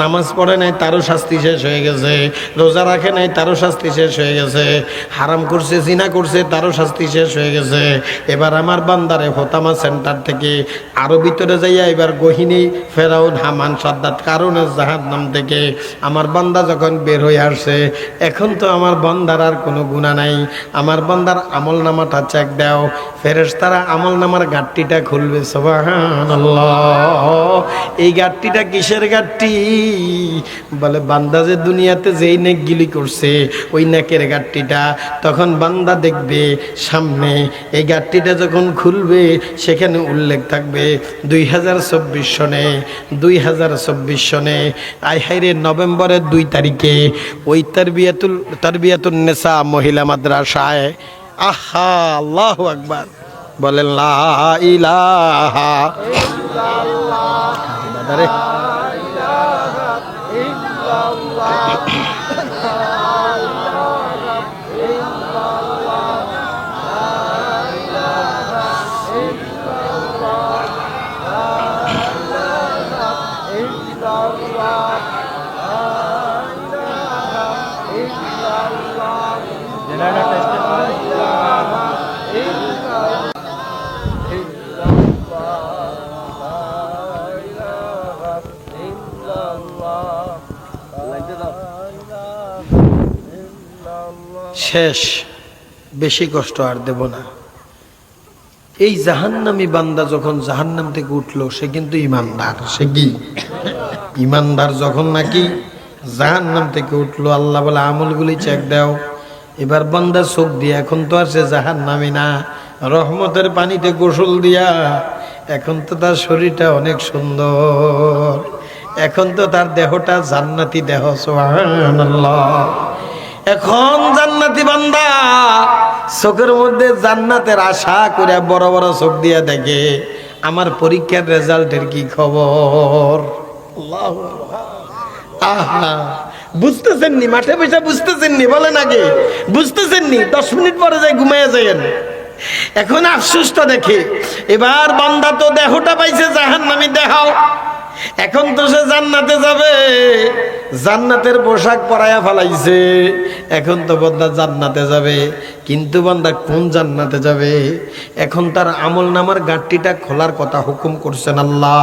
নামাজ পড়ে নাই, তারও শাস্তি শেষ হয়ে গেছে। রোজা রাখে নাই, তারও শাস্তি শেষ হয়ে গেছে। হারাম করছে, জিনা করছে, তারও শাস্তি শেষ হয়ে গেছে। এবার আমার বান্দারে হোতামা সেন্টার থেকে আরো ভিতরে যাইয়া এবার গহিনী, ফেরাউন, হামান, সাদ্দাত, কারণে জাহান্নাম থেকে আমার বান্দা যখন বের হয়ে আসছে, এখন তো আমার বান্দার আর কোনো গুনাহ নাই। আমার বান্দার আমল নামাটা চেক দাও। ফেরেশতারা আমল নামার গাঁটটিটা খুলবে। সুবহানাল্লাহ। এই গাঁটটিটা কিসের গাঁটটি? বলে বান্দা যে দুনিয়াতে যেই নেকগুলি করছে ওই নেকের গাঁটটিটা। তখন বান্দা দেখবে সামনে এই গাঁটটিটা যখন খুলবে, সেখানে উল্লেখ থাকবে 2024 সনে, 2024 সনে আই হাইরে নভেম্বরের 2 তারিখে ওই তারবিয়াতুন নেসা মহিলা মাদ্রাসায়। আহা, আল্লাহু আকবার। বলেন লা ইলাহা ইল্লাল্লাহ। শেষ, বেশি কষ্ট আর দেব না। এই জাহান্নামী বান্দা যখন জাহান্নাম থেকে উঠলো, সে কিন্তু ইমানদার। সে কি ইমানদার? যখন নাকি জাহান্নাম থেকে উঠলো, আল্লাহ বলে আমলগুলি চেক দাও। এবার বান্দা চোখ দিয়ে, এখন তো আর সে জাহান্নামী না, রহমতের পানিতে গোসল দিয়া এখন তো তার শরীরটা অনেক সুন্দর, এখন তো তার দেহটা জান্নাতি দেহ। সুবহানাল্লাহ। এখন জান্নাতি বান্দা চোখের মধ্যে জান্নাতের আশা করে বড় বড় চোখ দিয়া দেখে আমার পরীক্ষার রেজাল্টের কি খবর। আল্লাহু আহা, বুঝতেছেন নি? মাঠে বসে বুঝতেছেন নি? বলেন আগে বুঝতেছেন নি? 10 মিনিট পরে যাই ঘুমাইয়া যাইয়েন। এখন আফসোসটা দেখে, এবার বান্দা তো দেহটা পাইছে জাহান্নামী দেহ, এখন তো সে জান্নাতে যাবে, জান্নাতের পোশাক পরাইয়া ফেলাইছে, এখন তো বান্দা জান্নাতে যাবে। কিন্তু বান্দা কোন জান্নাতে যাবে? এখন তার আমল নামার গাঁটটিটা খোলার কথা হুকুম করছেন আল্লাহ।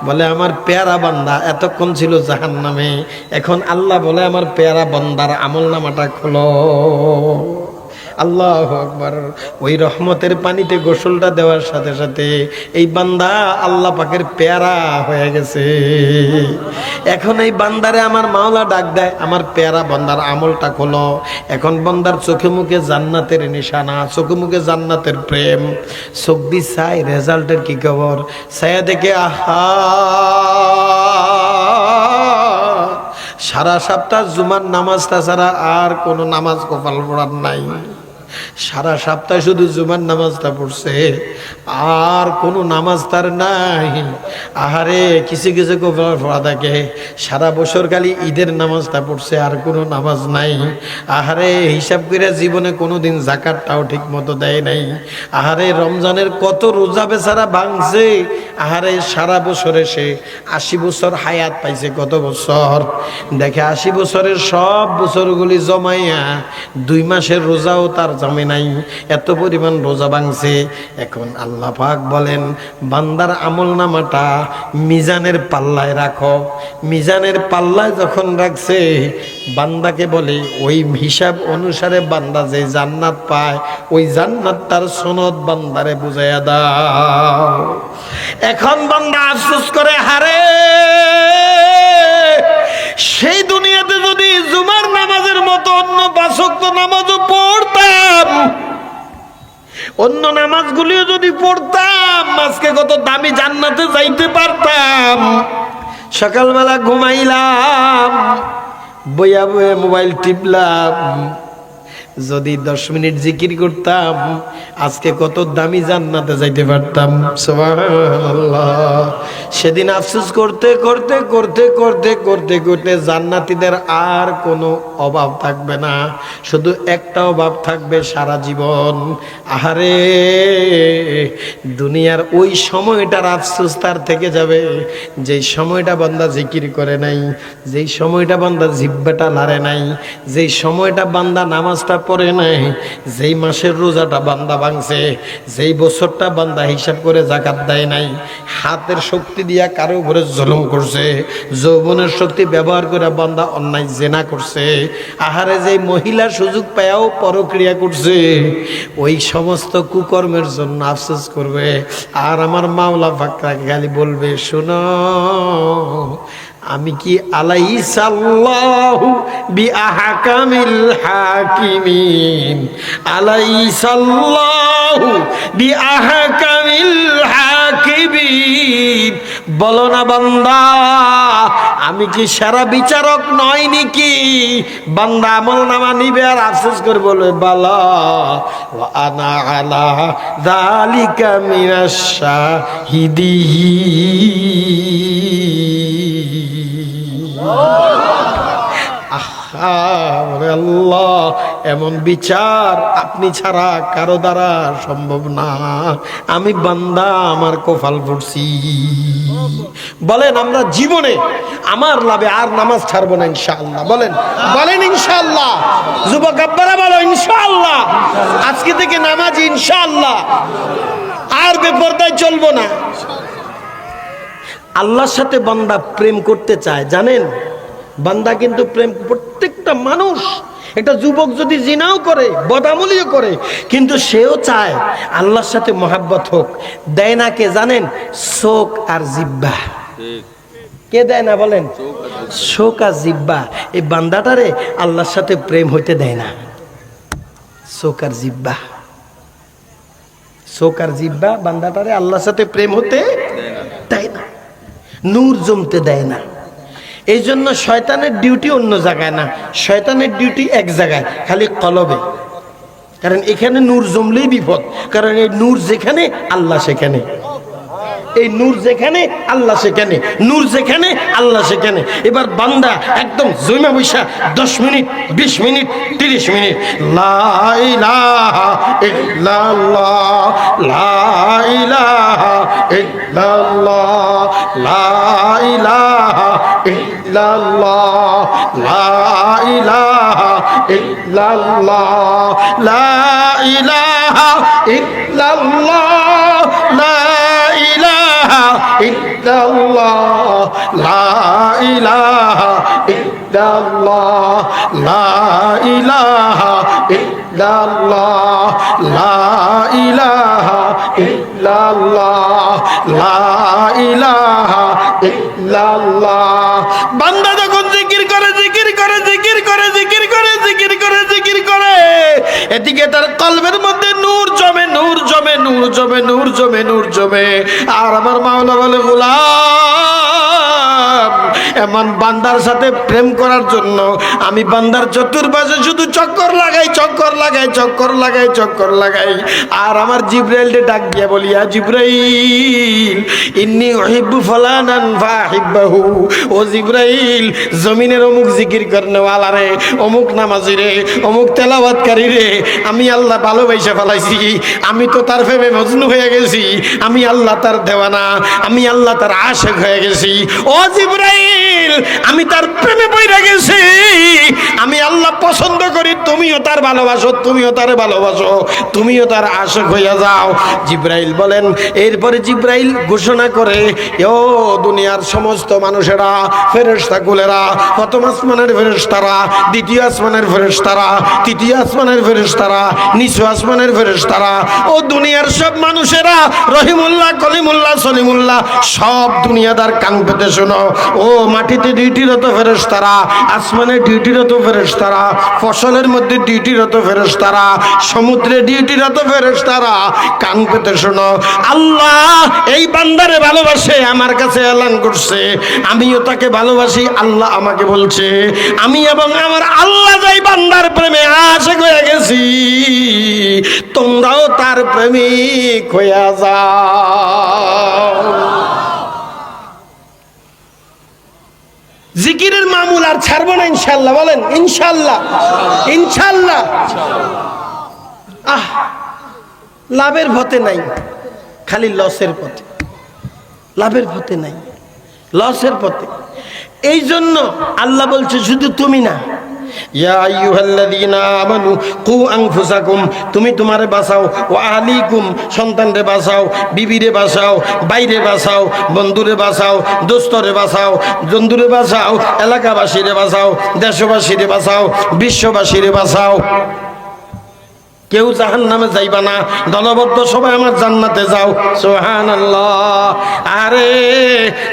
বলে আমার পেয়ারা বান্দা এতক্ষণ ছিল জাহান্নামে, এখন আল্লাহ বলে আমার পেয়ারা বান্দার আমল নামাটা খোলো। আল্লাহু আকবার। ওই রহমতের পানিতে গোসলটা দেওয়ার সাথে সাথে এই বান্দা আল্লাহ পাকের পেয়ারা হয়ে গেছে। এখন এই বান্দারে আমার মাওলা ডাক দেয়, আমার পেয়ারা বান্দার আমলটা খোলো। এখন বান্দার চোখে মুখে জান্নাতের নিশানা, চোখে মুখে জান্নাতের প্রেম। চোখ দি চাই রেজাল্টের কি খবর, ছায়া দেখে আহা, সারা সপ্তাহ জুমার নামাজটা ছাড়া আর কোনো নামাজ কপাল পড়ার নাই। সারা সপ্তাহ শুধু জুমার নামাজটা পড়ছে, আর কোনো নামাজ তার নাই। আহারে কিছু কিছু কপাল পড়া থাকে, সারা বছর খালি ঈদের নামাজটা পড়ছে, আর কোনো নামাজ নাই। আহারে হিসাব করে জীবনে কোনোদিন যাকাতটাও ঠিক মতো দেয় নাই। আহারে রমজানের কত রোজা বেচারা ভাঙছে। আহারে সারা বছরে সে 80 বছর হায়াত পাইছে, কত বছর দেখে 80 বছরের সব বছরগুলি জমাইয়া 2 মাসের রোজাও তার জমে নাই, এত পরিমাণ রোজা ভাঙছে। এখন আল্লাহ পাক বলেন বান্দার আমল নামাটা মিজানের পাল্লায় রাখো। মিজানের পাল্লায় যখন রাখছে, বান্দাকে বলে ওই হিসাব অনুসারে বান্দা যে জান্নাত পায়, ওই জান্নাত তার সনদ বান্দারে বুঝাইয়া দাও। এখন বান্দা আফসোস করে, হারে সেই দুনিয়াতে যদি জুমার নামাজের মতো অন্য 5 ওয়াক্ত নামাজও পড়তাম, অন্য নামাজগুলিও যদি পড়তাম, আজকে কত দামি জান্নাতে যাইতে পারতাম। সকালবেলা ঘুমাইলাম, বইয়া বইয়া মোবাইল টিপলাম, যদি 10 মিনিট জিকির করতাম, আজকে কত দামি জান্নাতে যাইতে পারতাম। সুবহানাল্লাহ। সেদিন আফসোস করতে করতে করতে করতে করতে করতে জান্নাতীদের আর কোনো অভাব থাকবে না, শুধু একটা অভাব থাকবে সারা জীবন। আহারে দুনিয়ার ওই সময়টার আফসোস তার থেকে যাবে, যেই সময়টা বান্দা জিকির করে নাই, যেই সময়টা বান্দা জিহ্বাটা লাড়ে নাই, যেই সময়টা বান্দা নামাজটা পড়ে নাই, যেই মাসের রোজাটা বান্দা ভাঙছে, যেই বছরটা বান্দা হিসাব করে যাকাত দেয় নাই, হাতের শক্তি দিয়া কারো উপরে জুলুম করছে, যৌবনের শক্তি ব্যবহার করে বান্দা অন্যায় জেনা করছে, আহারে যেই মহিলা সুযোগ পায়াও পরক্রিয়া করছে, ওই সমস্ত কুকর্মের জন্য আফসোস করবে। আর আমার মাওলা ফাকরা খালি বলবে, শোনো আমি কি আলাইসাল্লাহু বিআহকামিল হাকিমিন, আলাইসাল্লাহু বিআহকামিল হাকিমিন। বলো না বান্দা, আমি কি সেরা বিচারক নই নাকি? বান্দা আমল নামা নিবে আর আফসোস করে বলবে, বালা ওয়া আনা আলা যালিকা মিনাশ শাহিদিন। আল্লাহ, এমন বিচার আপনি ছাড়া কারো দ্বারা সম্ভব না। আমি বান্দা, আমার কপাল পড়ছি। বলেন আমরা জীবনে আমার লাভে আর নামাজ ছাড়বো না ইনশাআল্লাহ। বলেন বলেন ইনশাআল্লাহ। যুবক আব্বারা বলো ইনশাআল্লাহ। আজকে থেকে নামাজ ইনশাআল্লাহ, আর বেপরদায় চলবো না। আল্লাহর সাথে বান্দা প্রেম করতে চায়, জানেন বান্দা কিন্তু প্রেম, প্রত্যেকটা মানুষ, একটা যুবক যদি জিনাও করে, বদামলিও করে, কিন্তু সেও চায় আল্লাহর সাথে মহাব্বত হোক। দেয় না কে জানেন? চোখ আর জিহ্বা। কে দেয় না বলেন? চোখ আর জিহ্বা। এই বান্দাটারে আল্লাহর সাথে প্রেম হইতে দেয় না। চোখ আর জিহ্বা, চোখ আর জিহ্বা বান্দাটারে আল্লাহর সাথে প্রেম হতে দেয় না, নূর জমতে দেয় না। এই জন্য শয়তানের ডিউটি অন্য জায়গায় না, শয়তানের ডিউটি এক জায়গায়, খালি কলবে। কারণ এখানে নূর জমলেই বিপদ, কারণ এই নূর যেখানে আল্লাহ সেখানে, এই নূর যেখানে আল্লাহ সেখানে, নূর যেখানে আল্লাহ সেখানে। এবার বান্দা একদম জৈমা বৈশা 10 মিনিট 20 মিনিট 30 মিনিট লা ইলাহা ইল্লাল্লাহ, লা ইলাহা ইল্লাল্লাহ, লা ইলাহা ইল্লাল্লাহ লা ইলাহা ইল্লাল্লাহ লা ইলাহা ইল্লাল্লাহ লা ইলাহা ইল্লাল্লাহ লা ইলাহা ইল্লাল্লাহ লা ইলাহা ইল্লাল্লাহ লা ইলাহা ইল্লাল্লাহ লা ইলাহা ইল্লাল্লাহ। বান্দা যখন জিকির করে জিকির করে জিকির করে জিকির করে জিকির করে জিকির করে, এদিকে তার কলবের মধ্যে নূর জমে নূর জমে নূর জমে নূর জমে নূর জমে। আর আমার মাওলা বলে, গোলাম, এমন বান্দার সাথে প্রেম করার জন্য আমি বান্দার চতুর্পাশে শুধু চক্কর লাগাই চক্কর লাগাই চক্কর লাগাই চক্কর লাগাই। আর আমার জিব্রাইলকে ডাক দিয়ে বলি, ইয়া জিব্রাইল ইন্নী উহিব্বু ফুলানান ফাহিব্বাহু। ও জিব্রাইল, জমিনের অমুক জিকির করনেওয়ালা রে, অমুক নামাজি রে, অমুক তেলাওয়াতকারী রে আমি আল্লাহ ভালোবাসা ফেলাইছি। আমি তো তার প্রেমে মজনু হয়ে গেছি, আমি আল্লাহ তার দেওয়ানা, আমি আল্লাহ তার আশিক হয়ে গেছি। ও জিব্রাইল, আমি তার প্রেমে পড়ে গেছি, আমি আল্লাহ পছন্দ করি, তুমিও তার ভালোবাসো, তুমিও তার ভালোবাসো, তুমিও তার আশিক হইয়া যাও। জিব্রাইল বলেন, এরপরে জিব্রাইল ঘোষণা করে, ও দুনিয়ার সমস্ত মানুষেরা, ফেরেশতা কুলেরা, প্রথম আসমানের ফেরেশতারা, দ্বিতীয় আসমানের ফেরেশতারা, তৃতীয় আসমানের ফেরেশতারা, নিচু আসমানের ফেরেশতারা, ও দুনিয়ার সব মানুষেরা, রহিমুল্লাহ, কলিমুল্লাহ, সলিমুল্লাহ, সব দুনিয়াদার কান পেতে শোনো। ও মাটিতে ডিউটিরত ফেরেশতারা, আসমানে ডিউটিরত ফেরেশতারা, ফসলের মধ্যে ডিউটিরত ফেরেশতারা, সমুদ্রে ডিউটিরত ফেরেশতারা, কান পেতে শোনো। আল্লাহ এই বান্দারে ভালোবাসে, আমার কাছে এলান করছে, আমিও তাকে ভালোবাসি। আল্লাহ আমাকে বলছে, আমি এবং আমার আল্লাহ যাই বান্দার প্রেমে আশিক হয়ে গেছি, তোমরাও তার প্রেমিক হইয়া যাও। জিকিরের মামুল আর ছাড়বো না ইনশাল্লাহ, বলেন ইনশাল্লাহ, ইনশাল্লাহ। লাভের পথে নাই, খালি লসের পথে, লাভের পথে নাই, লসের পথে। এই জন্য আল্লাহ বলছে শুধু তুমি না, ইয়া আইয়ুহাল্লাযীনা আমানু কু আনফুসাকুম, তুমি তোমারে বাঁচাও, ও আহলিকুম, সন্তানরে বাঁচাও, বিবিরে বাঁচাও, বাইরে বাঁচাও, বন্ধুরে বাঁচাও, দোস্তরে বাঁচাও, বন্ধুরে বাঁচাও, এলাকাবাসীরে বাঁচাও, দেশবাসীরে বাঁচাও, বিশ্ববাসীরে বাঁচাও। কেউ জাহান্নামে যাইবা না, দলবদ্ধ সবাই আমার জান্নাতে যাও। সুবহানাল্লাহ। আরে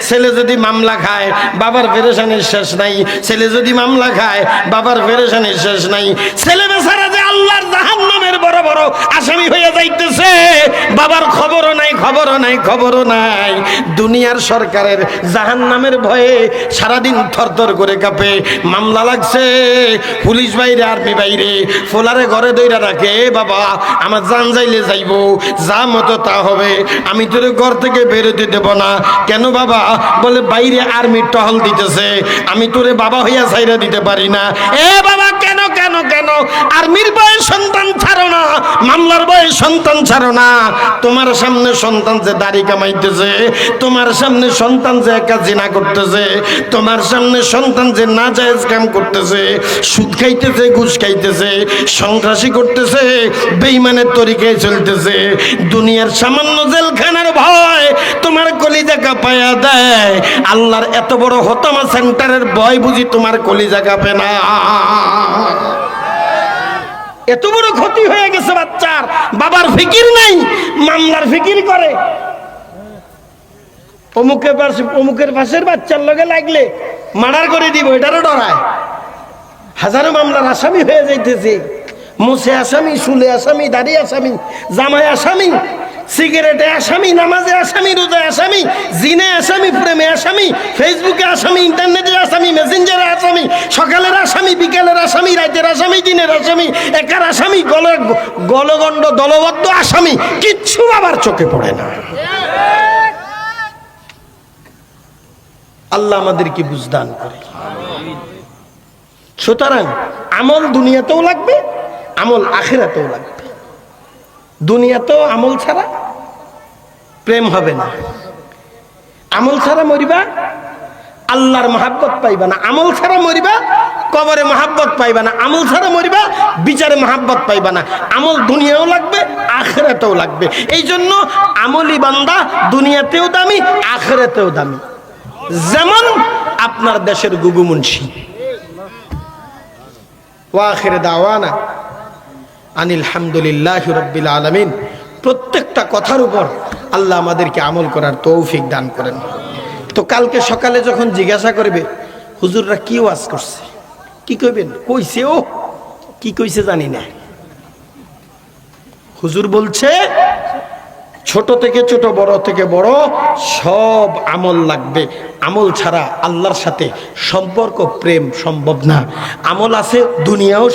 ছেলে যদি মামলা খায়, বাবার পেরেশানির শেষ নাই। ছেলে যদি মামলা খায়, বাবার পেরেশানির শেষ নাই। ছেলে বেচারা যে আল্লাহর জাহান্নামের বড় বড় আসামি হয়ে যাইতেছে, বাবার খবরও নাই, খবরও নাই, খবরও নাই। দুনিয়ার সরকারের জাহান্নামের ভয়ে সারাদিন থরথর করে কাঁপে। মামলা লাগছে, পুলিশ বাইরে, আর্মি বাইরে, ফোলারে ঘরে দইরা রাখে, বাবা আমার জান যাইলে যাইব, যা মতো তা হবে, আমি তোর ঘর থেকে বেরোতে দেব না। কেন বাবা? বলে বাইরে আর্মি টহল দিতেছে, আমি তোরে বাবা হইয়া ছাইরা দিতে পারি না। এ বাবা কেন কেন কেন? আর্মির বয়ে সন্তান ছাড়ো না, মামলার বয়ে সন্তান ছাড়ো না। তোমার সামনে সন্তান যে দাড়ি কামাইতেছে, তোমার সামনে সন্তান যে একা জিনা করতেছে, তোমার সামনে সন্তান যে নাজায়েজ কাম করতেছে, সুদ খাইতেছে, ঘুষ খাইতেছে, সন্ত্রাসী করতেছে, বেঈমানের তরিকায় চলতেছে, দুনিয়ার সামান্য জেলখানার ভয় তোমার কলিজা কাঁপায়া দেয়। আল্লাহর এত বড় হতামা সেন্টারের ভয় বুঝি তোমার কলিজা কাঁপে না? এত বড় ক্ষতি হয়ে গেছে বাচ্চার, বাবার ফিকির নাই, মামলার ফিকির করে। অমুকের পাশের বাচ্চার লগে লাগলে মার্ডার করে দিব, এটারও ডরায়। হাজারো মামলার আসামি হয়ে যাইতেছে, মুছে আসামি, শুলে আসামি, দাড়ি আসামি, জামায় আসামি, সিগারেটে আসামি, নামাজে আসামি, রোজায় আসামি, জিনে আসামি, প্রেমে আসামি, ফেসবুকে আসামি, ইন্টারনেটে আসামি, মেসেঞ্জারে আসামি, সকালের আসামি, বিকালের আসামি, রাতের আসামি, দিনের আসামি, একার আসামি, গলগণ্ড দলবদ্ধ আসামি, কিচ্ছু আবার চোখে পড়ে না। আল্লাহ আমাদেরকে বুঝদান করে। সুতরাং আমল দুনিয়াতেও লাগবে, আমল আখিরাতেও লাগবে। দুনিয়াতেও আমল ছাড়া প্রেম হবে না, আমল ছাড়া মরিবা, আল্লাহর মহাব্বত পাইবা না। আমল ছাড়া মরিবা, কবরে মহাব্বত পাইবা না। আমল ছাড়া মরিবা, বিচারে মহাব্বত পাইবা না। আমল দুনিয়াও লাগবে, আখিরাতেও লাগবে। এই জন্য আমলি বান্দা দুনিয়াতেও দামি, আখিরাতেও দামি। যেমন আপনার দেশের গুগু মুন্সি। ওয়া আখিরে দাওয়ানা আনিল হামদুলিল্লাহি রাব্বিল আলামিন। প্রত্যেকটা কথার উপর আল্লাহ আমাদেরকে আমল করার তৌফিক দান করেন। তো কালকে সকালে যখন জিজ্ঞাসা করবে হুজুররা কি ওয়াজ করছে, কি কইবেন? কইছে ও কি কইছে জানি না। হুজুর বলছে ছোট থেকে ছোট, বড় থেকে বড় সব আমল লাগবে। আমল ছাড়া আল্লাহর সাথে সম্পর্ক, প্রেম সম্ভব না। আমল আছে দুনিয়াও